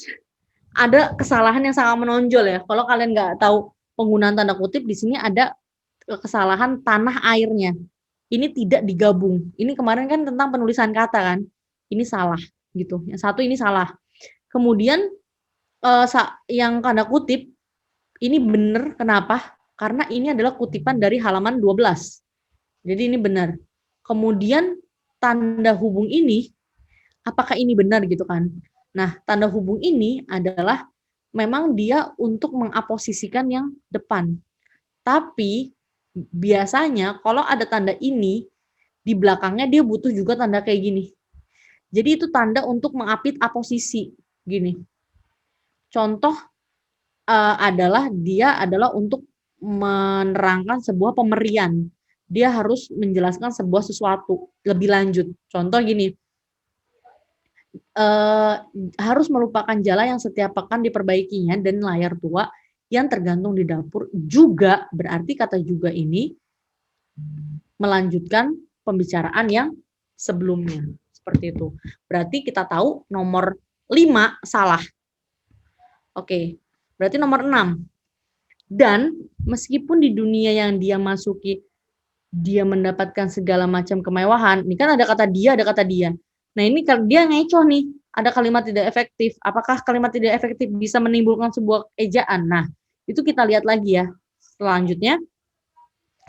ada kesalahan yang sangat menonjol ya. Kalau kalian nggak tahu penggunaan tanda kutip, di sini ada kesalahan tanah airnya. Ini tidak digabung. Ini kemarin kan tentang penulisan kata kan. Ini salah gitu. Yang satu ini salah. Kemudian yang tanda kutip ini benar, kenapa? Karena ini adalah kutipan dari halaman 12. Jadi ini benar. Kemudian tanda hubung ini, apakah ini benar gitu kan? Nah, tanda hubung ini adalah memang dia untuk mengaposisikan yang depan. Tapi biasanya kalau ada tanda ini, di belakangnya dia butuh juga tanda kayak gini. Jadi itu tanda untuk mengapit aposisi. Gini. Contoh adalah dia adalah untuk menerangkan sebuah pemerian. Dia harus menjelaskan sebuah sesuatu lebih lanjut. Contoh gini. harus melupakan jala yang setiap pekan diperbaikinya dan layar tua yang tergantung di dapur juga berarti kata juga ini melanjutkan pembicaraan yang sebelumnya. Seperti itu. Berarti kita tahu nomor 5 salah. Oke. Berarti nomor 6. Dan meskipun di dunia yang dia masuki dia mendapatkan segala macam kemewahan, ini kan ada kata dia, ada kata dia. Nah ini dia ngecoh nih, ada kalimat tidak efektif. Apakah kalimat tidak efektif bisa menimbulkan sebuah ejaan? Nah itu kita lihat lagi ya. Selanjutnya,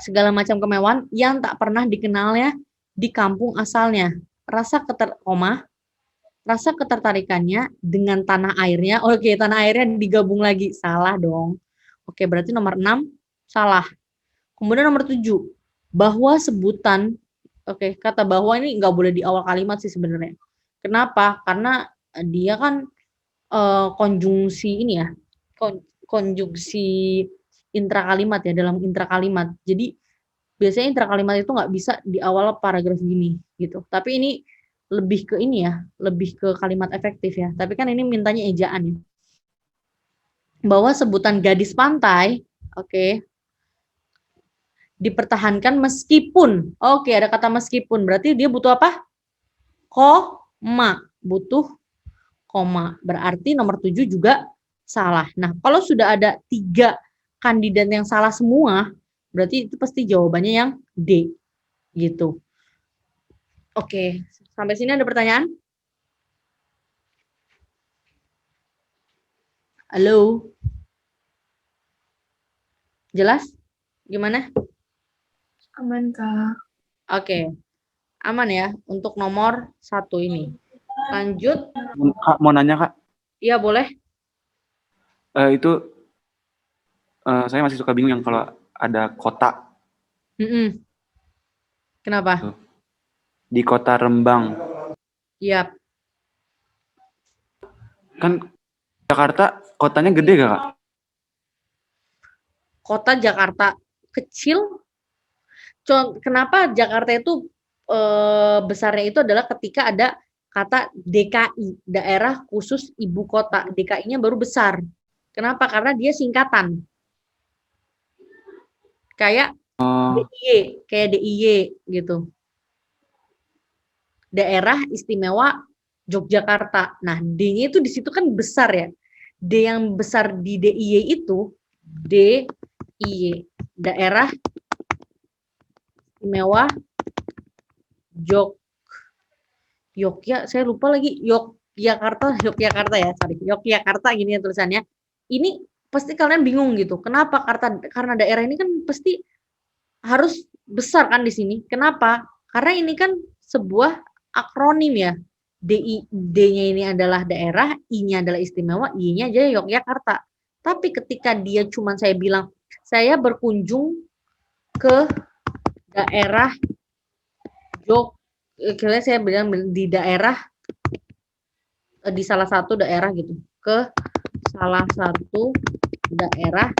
segala macam kemewahan yang tak pernah dikenalnya di kampung asalnya. Rasa ketertarikannya dengan tanah airnya. Oke, tanah airnya digabung lagi. Salah dong. Oke, berarti nomor 6 salah. Kemudian nomor 7, bahwa sebutan, oke, kata bahwa ini nggak boleh di awal kalimat sih sebenarnya. Kenapa? Karena dia kan konjungsi ini ya, konjungsi intrakalimat ya, dalam intrakalimat. Jadi biasanya intrakalimat itu nggak bisa di awal paragraf gini gitu. Tapi ini lebih ke ini ya, lebih ke kalimat efektif ya. Tapi kan ini mintanya ejaan ya. Bahwa sebutan gadis pantai, oke, dipertahankan meskipun, oke, ada kata meskipun, berarti dia butuh apa? Koma, butuh koma. Berarti nomor 7 juga salah. Nah, kalau sudah ada 3 kandidat yang salah semua, berarti itu pasti jawabannya yang D, gitu. Oke, sampai sini ada pertanyaan? Halo? Jelas? Gimana? Aman, Kak. Oke, aman ya untuk nomor 1 ini. Lanjut. Kak, mau nanya Kak? Iya boleh. Itu saya masih suka bingung yang kalau ada kota. Kenapa? Di kota Rembang. Iya. Kan Jakarta kotanya gede gak Kak? Kota Jakarta kecil. Kenapa Jakarta itu besarnya itu adalah ketika ada kata DKI, daerah khusus ibu kota. DKI-nya baru besar. Kenapa? Karena dia singkatan. Kayak DIY gitu. Daerah Istimewa Yogyakarta. Nah, D-nya itu di situ kan besar ya. D yang besar di DIY itu DIY, daerah Istimewa saya lupa lagi Yogyakarta ya, sorry. Yogyakarta gini ya tulisannya. Ini pasti kalian bingung gitu. Kenapa? Karena daerah ini kan pasti harus besar kan di sini. Kenapa? Karena ini kan sebuah akronim ya. D-nya ini adalah daerah, I-nya adalah istimewa, Y-nya aja Yogyakarta. Tapi ketika dia cuma saya bilang, saya berkunjung ke daerah saya bilang di daerah, di salah satu daerah gitu, ke salah satu daerah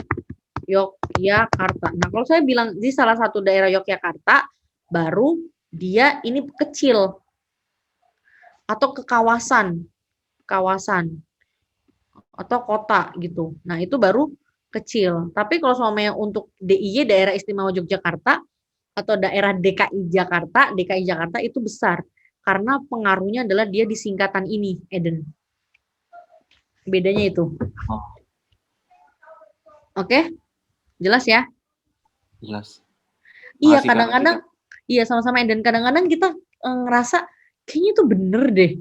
Yogyakarta. Nah, kalau saya bilang di salah satu daerah Yogyakarta, baru dia ini kecil. Atau ke kawasan atau kota gitu. Nah, itu baru kecil. Tapi kalau semuanya untuk DIY, daerah istimewa Yogyakarta, atau daerah DKI Jakarta itu besar. Karena pengaruhnya adalah dia di singkatan ini, Eden. Bedanya itu. Oke? Jelas ya? Jelas. Iya, kadang-kadang, iya sama-sama Eden. Kadang-kadang kita ngerasa, kayaknya itu bener deh.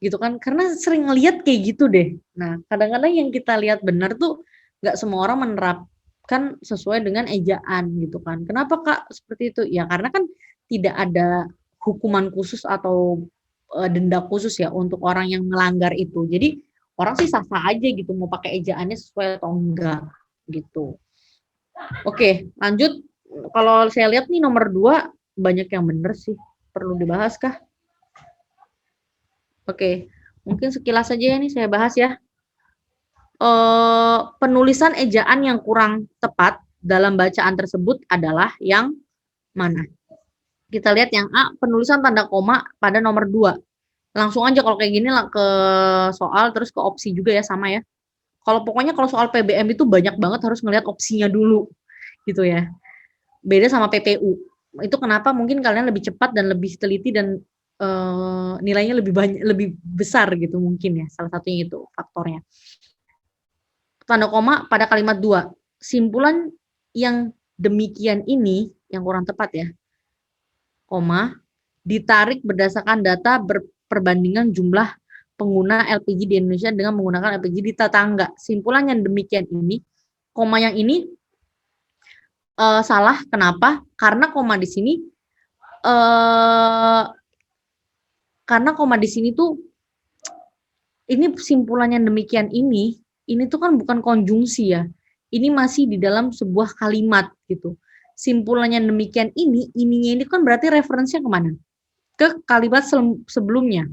Gitu kan. Karena sering ngeliat kayak gitu deh. Nah, kadang-kadang yang kita lihat bener tuh, nggak semua orang menerapkan sesuai dengan ejaan gitu kan. Kenapa Kak seperti itu? Ya karena kan tidak ada hukuman khusus atau denda khusus ya untuk orang yang melanggar itu. Jadi orang sih sah-sah aja gitu mau pakai ejaannya sesuai atau enggak gitu. Oke, lanjut. Kalau saya lihat nih nomor 2 banyak yang bener sih. Perlu dibahas kah? Oke, mungkin sekilas saja ya nih saya bahas ya. Penulisan ejaan yang kurang tepat dalam bacaan tersebut adalah yang mana? Kita lihat yang A, penulisan tanda koma pada nomor 2. Langsung aja kalau kayak gini ke soal terus ke opsi juga ya sama ya. Pokoknya kalau soal PBM itu banyak banget harus ngelihat opsinya dulu gitu ya. Beda sama PPU. Itu kenapa mungkin kalian lebih cepat dan lebih teliti dan nilainya lebih banyak, lebih besar gitu mungkin ya. Salah satunya itu faktornya. Tanda koma pada kalimat 2. Simpulan yang demikian ini yang kurang tepat ya. Koma ditarik berdasarkan data perbandingan jumlah pengguna LPG di Indonesia dengan menggunakan LPG di tetangga. Simpulan yang demikian ini, koma yang ini salah. Kenapa? Karena koma di sini tuh ini simpulan yang demikian ini tuh kan bukan konjungsi ya. Ini masih di dalam sebuah kalimat gitu. Simpulan yang demikian ininya ini kan berarti referensinya kemana? Ke kalimat sebelumnya.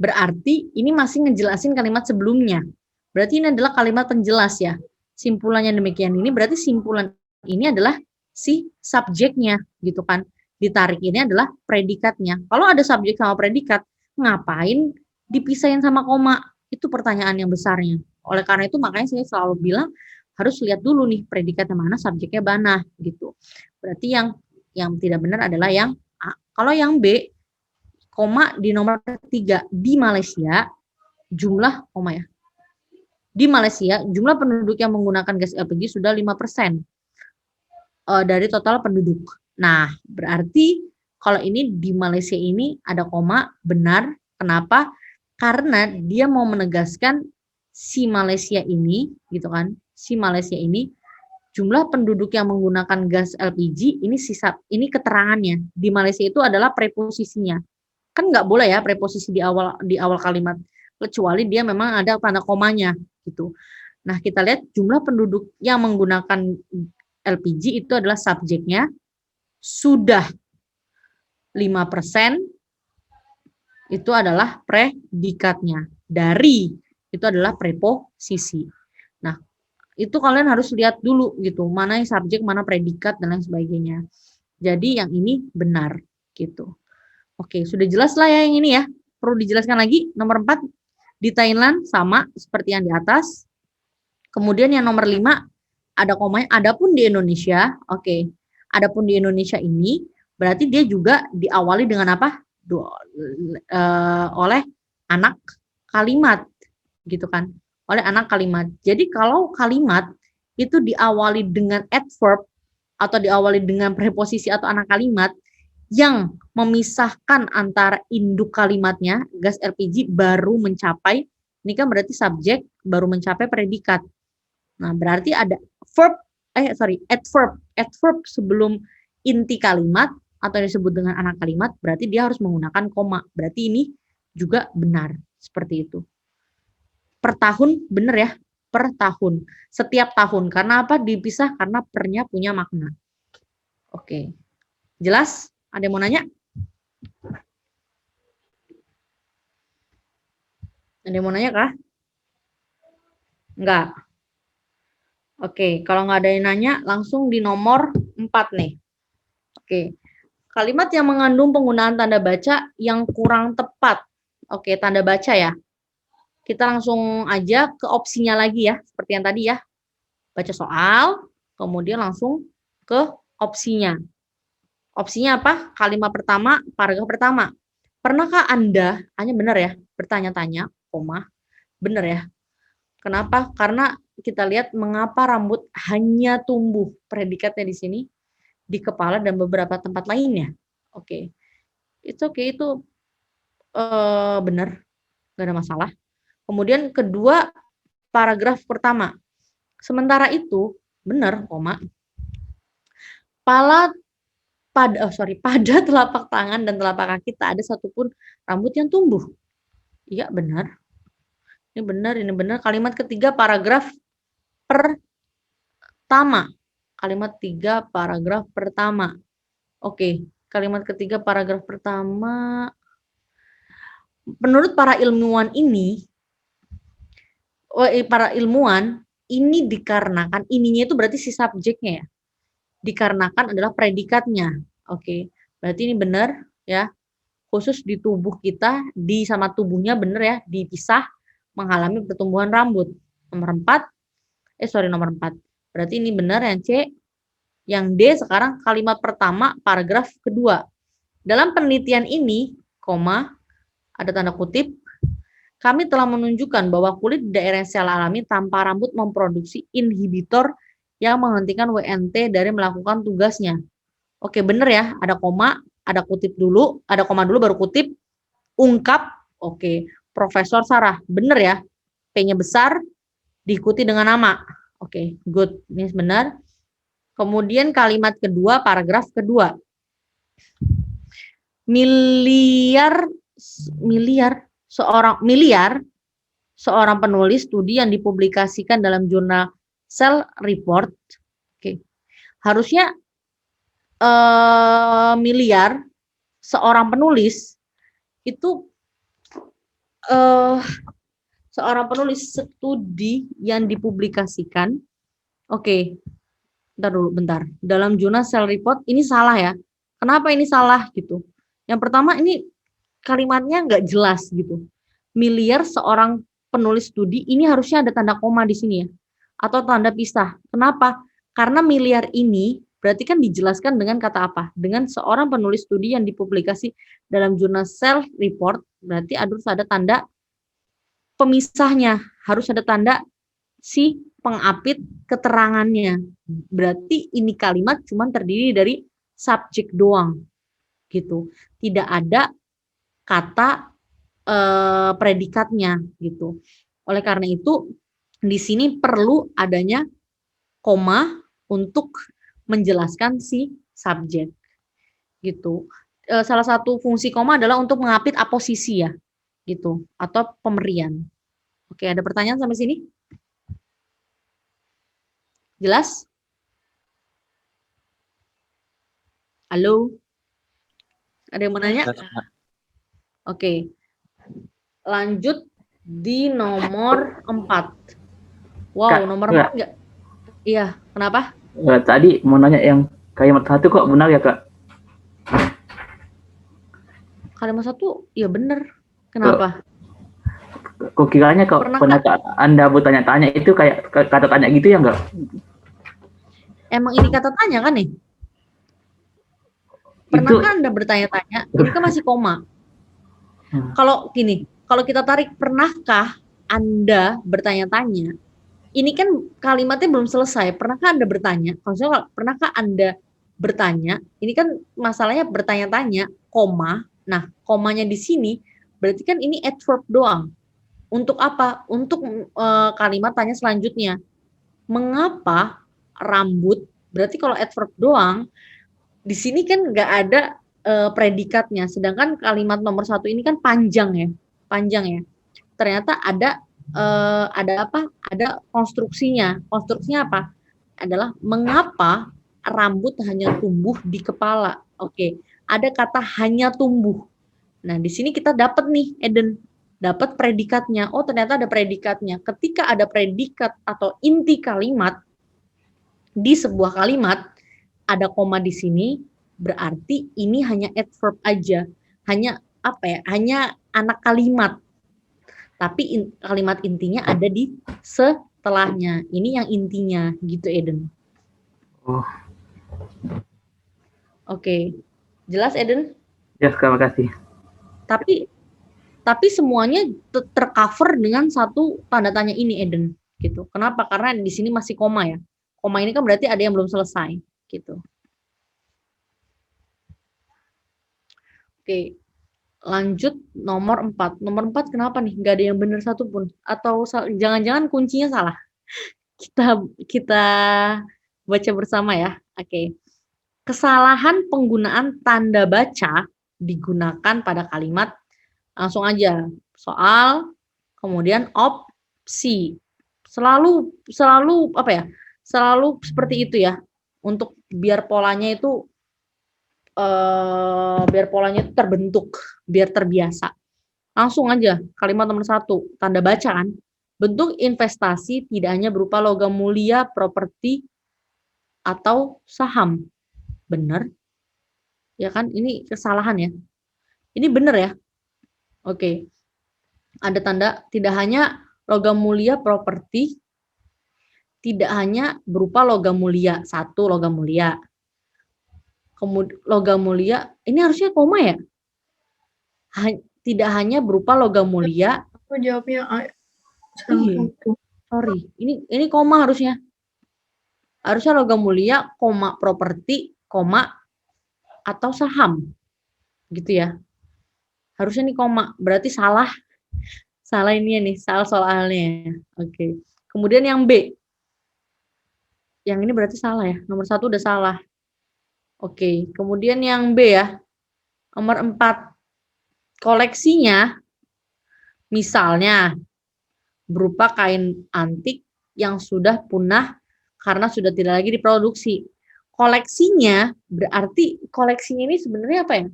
Berarti ini masih ngejelasin kalimat sebelumnya. Berarti ini adalah kalimat penjelas ya. Simpulan yang demikian ini berarti simpulan ini adalah si subjeknya gitu kan. Ditarik ini adalah predikatnya. Kalau ada subjek sama predikat, ngapain dipisahin sama koma? Itu pertanyaan yang besarnya. Oleh karena itu makanya saya selalu bilang harus lihat dulu nih predikatnya mana, subjeknya mana gitu. Berarti yang tidak benar adalah yang A. Kalau yang B, koma di nomor 3 di Malaysia jumlah koma ya. Di Malaysia jumlah penduduk yang menggunakan gas LPG sudah 5% dari total penduduk. Nah, berarti kalau ini di Malaysia ini ada koma benar. Kenapa? Karena dia mau menegaskan si Malaysia ini gitu kan. Si Malaysia ini jumlah penduduk yang menggunakan gas LPG ini keterangannya. Di Malaysia itu adalah preposisinya. Kan nggak boleh ya preposisi di awal kalimat, kecuali dia memang ada tanda komanya gitu. Nah, kita lihat jumlah penduduk yang menggunakan LPG itu adalah subjeknya sudah 5%, itu adalah predikatnya. Dari itu adalah preposisi. Nah, itu kalian harus lihat dulu gitu, mana yang subjek, mana predikat dan lain sebagainya. Jadi yang ini benar gitu. Oke, sudah jelas lah ya yang ini ya. Perlu dijelaskan lagi. Nomor 4, di Thailand sama seperti yang di atas. Kemudian yang nomor 5, ada komanya. Adapun di Indonesia, oke. Adapun di Indonesia ini, berarti dia juga diawali dengan apa? Oleh anak kalimat. Gitu kan. Oleh anak kalimat. Jadi kalau kalimat itu diawali dengan adverb, atau diawali dengan preposisi atau anak kalimat, yang memisahkan antara induk kalimatnya, gas LPG baru mencapai, ini kan berarti subjek baru mencapai predikat. Nah, berarti ada adverb sebelum inti kalimat atau yang disebut dengan anak kalimat, berarti dia harus menggunakan koma. Berarti ini juga benar, seperti itu. Per tahun, benar ya, per tahun. Setiap tahun, karena apa? Dipisah karena pernya punya makna. Oke, jelas? Ada yang mau nanya? Ada yang mau nanya kah? Enggak. Oke, kalau nggak ada yang nanya, langsung di nomor 4 nih. Oke, kalimat yang mengandung penggunaan tanda baca yang kurang tepat. Oke, tanda baca ya. Kita langsung aja ke opsinya lagi ya, seperti yang tadi ya. Baca soal, kemudian langsung ke opsinya. Opsinya apa? Kalimat pertama, paragraf pertama. Pernahkah Anda, hanya benar ya, bertanya-tanya, koma, benar ya. Kenapa? Karena kita lihat mengapa rambut hanya tumbuh, predikatnya di sini, di kepala dan beberapa tempat lainnya. Oke. Itu benar, nggak ada masalah. Kemudian kedua, paragraf pertama. Sementara itu, benar, koma. Pada telapak tangan dan telapak kaki tak ada satupun rambut yang tumbuh. Iya, benar. Ini benar. Kalimat ketiga, paragraf pertama. Kalimat 3, paragraf pertama. Oke, kalimat ketiga, paragraf pertama. Menurut para ilmuwan ini, ini dikarenakan, ininya itu berarti si subjeknya ya. Dikarenakan adalah predikatnya. Oke, berarti ini benar ya. khusus di tubuh kita, di sama tubuhnya bener ya, dipisah menghalangi pertumbuhan rambut. Nomor 4. Berarti ini benar yang C. Yang D sekarang kalimat pertama paragraf kedua. Dalam penelitian ini, ada tanda kutip, kami telah menunjukkan bahwa kulit di daerah sel alami tanpa rambut memproduksi inhibitor yang menghentikan WNT dari melakukan tugasnya. Oke, bener ya, ada koma, ada kutip dulu, ada koma dulu baru kutip, ungkap, oke, Profesor Sarah, bener ya, P-nya besar, diikuti dengan nama. Oke, good, ini benar. Kemudian kalimat kedua, paragraf kedua. Miliar seorang penulis studi yang dipublikasikan dalam jurnal Cell Report. Oke. Harusnya miliar seorang penulis itu seorang penulis studi yang dipublikasikan. Oke. Bentar. Dalam jurnal Cell Report ini salah ya. Kenapa ini salah gitu? Yang pertama ini kalimatnya nggak jelas gitu. Miliar seorang penulis studi ini harusnya ada tanda koma di sini ya. Atau tanda pisah. Kenapa? Karena miliar ini berarti kan dijelaskan dengan kata apa? Dengan seorang penulis studi yang dipublikasi dalam jurnal Cell Report, berarti harus ada tanda pemisahnya, harus ada tanda si pengapit keterangannya. Berarti ini kalimat cuma terdiri dari subjek doang, gitu. Tidak ada kata predikatnya, gitu. Oleh karena itu, di sini perlu adanya koma untuk menjelaskan si subjek, gitu. Salah satu fungsi koma adalah untuk mengapit aposisi ya, gitu, atau pemberian. Oke, ada pertanyaan sampai sini? Jelas? Halo? Ada yang mau nanya? Oke. Lanjut di nomor 4. Wow, Kak, nomor enggak. 4 enggak? Iya, kenapa? Tadi mau nanya yang kalimat 1 kok benar ya, Kak? Kalimat 1 ya bener. Kenapa? Kok kiranya kok Pernah Anda bertanya-tanya itu kayak kata tanya gitu ya enggak? Emang ini kata tanya kan nih? Pernahkah Anda bertanya-tanya? Ini kan masih koma. Kalau gini, kalau kita tarik pernahkah Anda bertanya-tanya? Ini kan kalimatnya belum selesai. Pernahkah Anda bertanya? Maksudnya pernahkah Anda bertanya? Ini kan masalahnya bertanya-tanya, koma. Nah, komanya di sini berarti kan ini adverb doang. Untuk apa? Untuk kalimat tanya selanjutnya. Mengapa rambut? Berarti kalau adverb doang, di sini kan nggak ada predikatnya. Sedangkan kalimat nomor 1 ini kan panjang ya. Ternyata ada apa? Ada konstruksinya. Konstruksinya apa? Adalah mengapa rambut hanya tumbuh di kepala. Oke, ada kata hanya tumbuh. Nah, di sini kita dapat nih, Eden, dapat predikatnya. Oh, ternyata ada predikatnya. Ketika ada predikat atau inti kalimat di sebuah kalimat, ada koma di sini, berarti ini hanya adverb aja. Hanya apa ya? Hanya anak kalimat. Tapi kalimat intinya ada di setelahnya. Ini yang intinya, gitu Eden. Oh. Oke. Jelas Eden? Ya, terima kasih. Tapi semuanya tercover dengan satu tanda tanya ini Eden, gitu. Kenapa? Karena di sini masih koma ya. Koma ini kan berarti ada yang belum selesai, gitu. Oke. Lanjut nomor 4. Nomor 4 kenapa nih? Nggak ada yang benar satupun. Atau jangan-jangan kuncinya salah. Kita baca bersama ya. Oke. Kesalahan penggunaan tanda baca digunakan pada kalimat, langsung aja. Soal, kemudian opsi. Selalu apa ya? Selalu seperti itu ya. Untuk biar polanya itu terbentuk, biar terbiasa. Langsung aja kalimat nomor 1, tanda baca kan. Bentuk investasi tidak hanya berupa logam mulia, properti, atau saham. Benar? Ya kan, ini kesalahan ya. Ini benar ya? Oke. Ada tanda tidak hanya logam mulia properti, tidak hanya berupa logam mulia, satu logam mulia. Kemudian logam mulia, ini harusnya koma ya? Tidak hanya berupa logam mulia. Aku jawabnya A. Salah Iya, satu. sorry. Ini koma harusnya. Harusnya logam mulia, koma properti, koma atau saham. Gitu ya. Harusnya nih koma. Berarti salah. Salah ini nih, salah soalnya. Oke. Kemudian yang B. Yang ini berarti salah ya. Nomor 1 udah salah. Oke. Kemudian yang B ya. Nomor 4. Koleksinya misalnya berupa kain antik yang sudah punah karena sudah tidak lagi diproduksi. Koleksinya berarti koleksinya ini sebenarnya apa ya?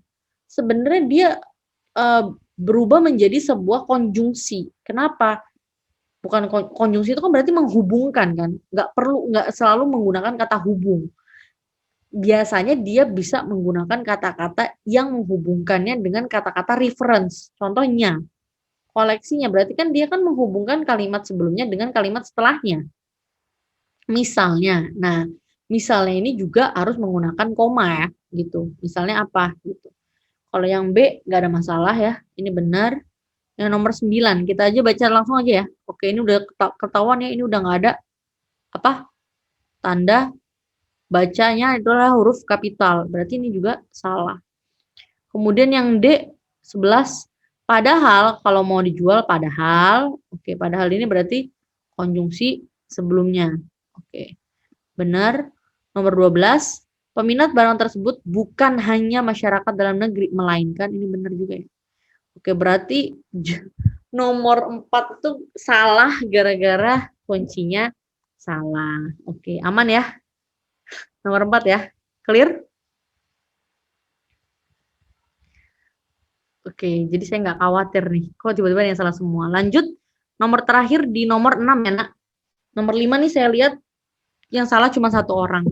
Sebenarnya dia berubah menjadi sebuah konjungsi. Kenapa? Bukan konjungsi itu kan berarti menghubungkan kan? Nggak selalu menggunakan kata hubung. Biasanya dia bisa menggunakan kata-kata yang menghubungkannya dengan kata-kata reference. Contohnya, koleksinya berarti kan dia kan menghubungkan kalimat sebelumnya dengan kalimat setelahnya. Misalnya, nah misalnya ini juga harus menggunakan koma ya, gitu. Misalnya apa gitu. Kalau yang B nggak ada masalah ya, ini benar. Yang nomor 9, kita aja baca langsung aja ya. Oke, ini udah ketahuan ya, ini udah nggak ada apa tanda bacanya itu adalah huruf kapital. Berarti ini juga salah. Kemudian yang D 11, padahal kalau mau dijual padahal, oke, padahal ini berarti konjungsi sebelumnya. Oke. Benar. Nomor 12, peminat barang tersebut bukan hanya masyarakat dalam negeri, melainkan ini benar juga ya. Oke, berarti nomor 4 itu salah gara-gara kuncinya salah. Oke, aman ya? Nomor 4 ya. Clear? Oke, jadi saya nggak khawatir nih. Kok tiba-tiba yang salah semua. Lanjut, nomor terakhir di nomor 6 ya, Nak. Nomor 5 nih saya lihat yang salah cuma 1 orang.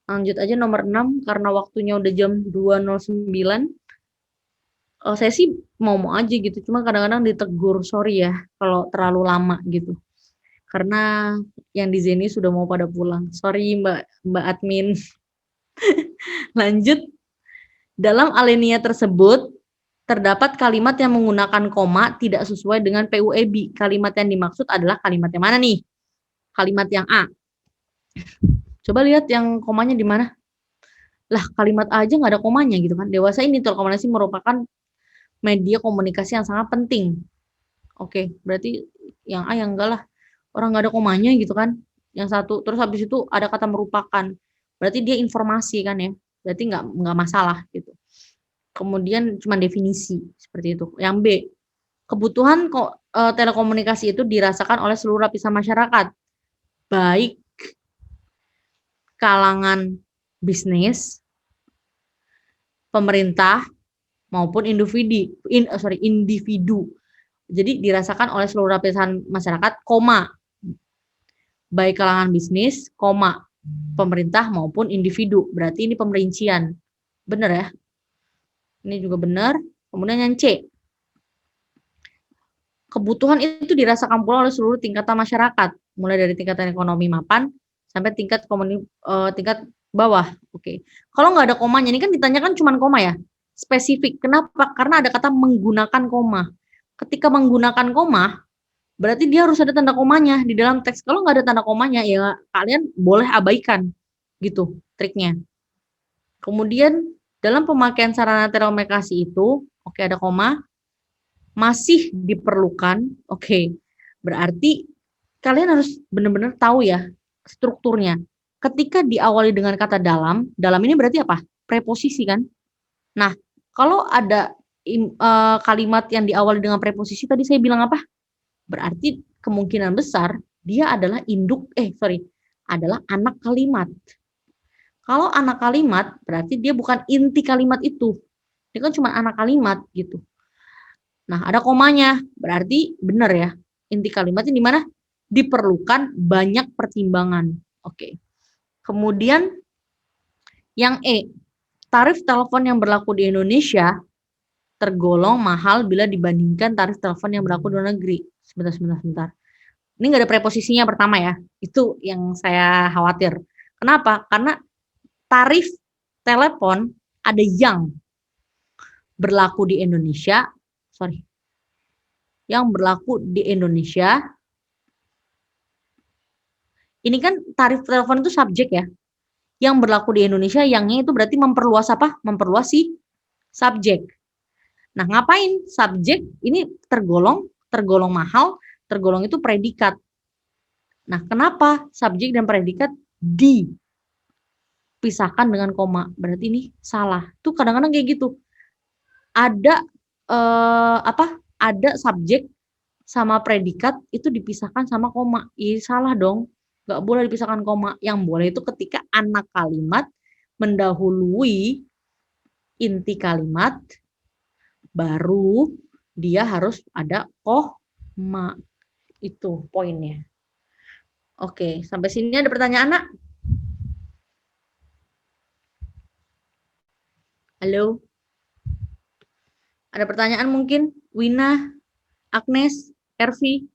Lanjut aja nomor 6, karena waktunya udah jam 2.09. Saya sih mau aja gitu, cuma kadang-kadang ditegur, sorry ya kalau terlalu lama gitu. Karena yang di Zeni sudah mau pada pulang. Sorry Mbak admin. Lanjut. Dalam alinea tersebut terdapat kalimat yang menggunakan koma tidak sesuai dengan PUEB. Kalimat yang dimaksud adalah kalimat yang mana nih? Kalimat yang A. Coba lihat yang komanya di mana? Lah, kalimat A aja nggak ada komanya gitu kan. Dewasa ini telekomunikasi merupakan media komunikasi yang sangat penting. Oke, berarti yang A yang enggak lah. Orang nggak ada komanya gitu kan. Yang satu, terus habis itu ada kata merupakan. Berarti dia informasi kan ya. Berarti nggak masalah gitu. Kemudian cuma definisi seperti itu. Yang B, kebutuhan telekomunikasi itu dirasakan oleh seluruh lapisan masyarakat, baik kalangan bisnis, pemerintah maupun individu. Jadi dirasakan oleh seluruh lapisan masyarakat, koma, baik kalangan bisnis, koma, pemerintah maupun individu. Berarti ini pemerincian. Benar ya? Ini juga benar. Kemudian yang C, kebutuhan itu dirasakan pula oleh seluruh tingkatan masyarakat, mulai dari tingkatan ekonomi mapan sampai tingkat bawah. Oke. Kalau nggak ada komanya, ini kan ditanyakan cuma koma ya, spesifik. Kenapa? Karena ada kata menggunakan koma. Ketika menggunakan koma, berarti dia harus ada tanda komanya di dalam teks. Kalau nggak ada tanda komanya, ya kalian boleh abaikan, gitu triknya. Kemudian dalam pemakaian sarana telekomunikasi itu, oke, ada koma, masih diperlukan, oke. Berarti kalian harus benar-benar tahu ya strukturnya. Ketika diawali dengan kata dalam ini berarti apa? Preposisi kan? Nah, kalau ada kalimat yang diawali dengan preposisi tadi saya bilang apa? Berarti kemungkinan besar dia adalah adalah anak kalimat. Kalau anak kalimat berarti dia bukan inti kalimat itu. Dia kan cuma anak kalimat gitu. Nah, ada komanya, berarti benar ya. Inti kalimatnya di mana? Diperlukan banyak pertimbangan. Oke. Kemudian yang E, tarif telepon yang berlaku di Indonesia tergolong mahal bila dibandingkan tarif telepon yang berlaku di luar negeri. Sebentar. Ini nggak ada preposisinya pertama ya. Itu yang saya khawatir. Kenapa? Karena tarif telepon ada yang berlaku di Indonesia, yang berlaku di Indonesia. Ini kan tarif telepon itu subjek ya. Yang berlaku di Indonesia, yangnya itu berarti memperluas apa? Memperluas si subjek. Nah, ngapain? Subjek ini tergolong mahal, tergolong itu predikat. Nah, kenapa subjek dan predikat dipisahkan dengan koma? Berarti ini salah. Tuh kadang-kadang kayak gitu. Ada ada subjek sama predikat itu dipisahkan sama koma. Ih, salah dong. Nggak boleh dipisahkan koma. Yang boleh itu ketika anak kalimat mendahului inti kalimat, baru dia harus ada koma. Itu poinnya. Oke, sampai sini ada pertanyaan, Nak? Halo? Ada pertanyaan mungkin? Wina, Agnes, Ervi?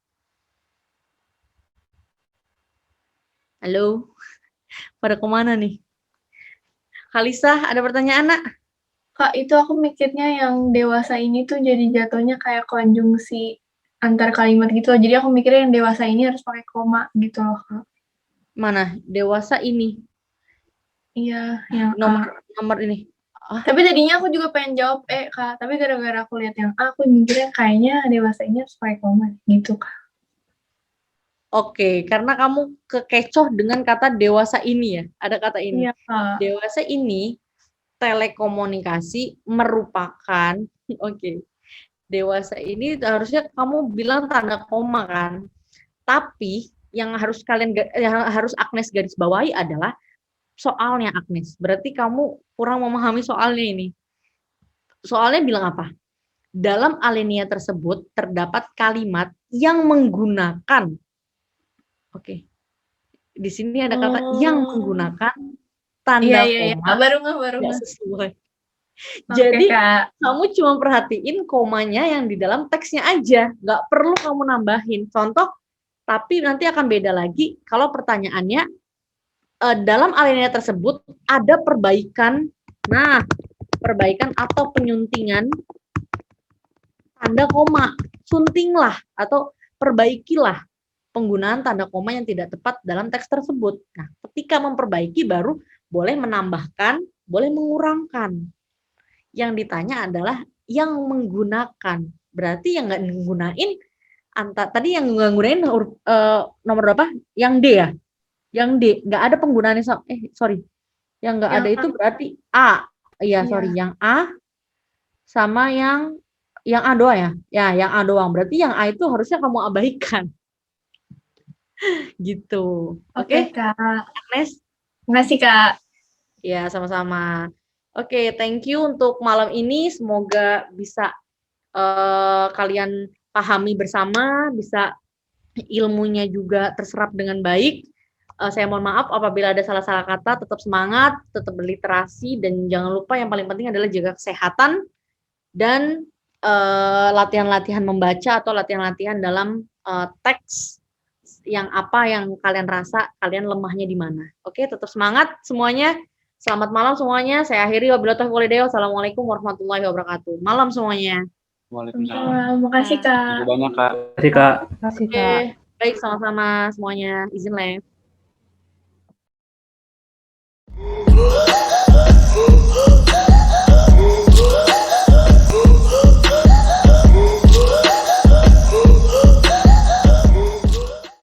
Halo? Pada kemana nih? Kalisa, ada pertanyaan, Nak? Kak, itu aku mikirnya yang dewasa ini tuh jadi jatuhnya kayak konjungsi antar kalimat gitu loh. Jadi aku mikirnya yang dewasa ini harus pakai koma gitu loh, Kak. Mana? Dewasa ini. Iya, yang Nomor ini. Tapi tadinya aku juga pengen jawab Kak. Tapi gara-gara aku lihat yang A, aku mikirnya kayaknya dewasa ini harus pakai koma gitu, Kak. Oke, karena kamu kekecoh dengan kata dewasa ini ya. Ada kata ini. Iya, Kak. Dewasa ini telekomunikasi merupakan dewasa ini harusnya kamu bilang tanda koma kan. Tapi yang harus Agnes garis bawahi adalah soalnya, Agnes. Berarti kamu kurang memahami soalnya ini. Soalnya bilang apa? Dalam alinea tersebut terdapat kalimat yang menggunakan. Di sini ada kata yang menggunakan tanda koma. Baru nggak sesuai. Oke, Jadi Kak. kamu cuma perhatiin komanya yang di dalam teksnya aja, nggak perlu kamu nambahin. Contoh, tapi nanti akan beda lagi kalau pertanyaannya dalam alinea tersebut ada perbaikan. Nah, perbaikan atau penyuntingan tanda koma, suntinglah atau perbaikilah penggunaan tanda koma yang tidak tepat dalam teks tersebut. Nah, ketika memperbaiki baru boleh menambahkan, boleh mengurangkan. Yang ditanya adalah yang menggunakan. Berarti yang nggak menggunain, tadi yang nggak menggunain nomor berapa? Yang D ya? Yang D, nggak ada penggunaannya. Yang nggak ada itu berarti A. Iya, yang A sama yang A doang ya? Ya, yang A doang. Berarti yang A itu harusnya kamu abaikan. Gitu. Oke, Kak. Agnes? Makasih, Kak. Ya, sama-sama. Oke, thank you untuk malam ini. Semoga bisa kalian pahami bersama, bisa ilmunya juga terserap dengan baik. Saya mohon maaf apabila ada salah-salah kata, tetap semangat, tetap berliterasi, dan jangan lupa yang paling penting adalah jaga kesehatan dan latihan-latihan membaca atau latihan-latihan dalam teks yang apa yang kalian rasa kalian lemahnya di mana. Oke, tetap semangat semuanya. Selamat malam semuanya. Saya akhiri, wabillahi taufiq wal hidayah. Wassalamualaikum warahmatullahi wabarakatuh. Malam semuanya. Waalaikumsalam. Makasih, Kak. Terima kasih banyak, Kak. Terima kasih, Kak. Oke, baik, sama-sama semuanya. Izin live.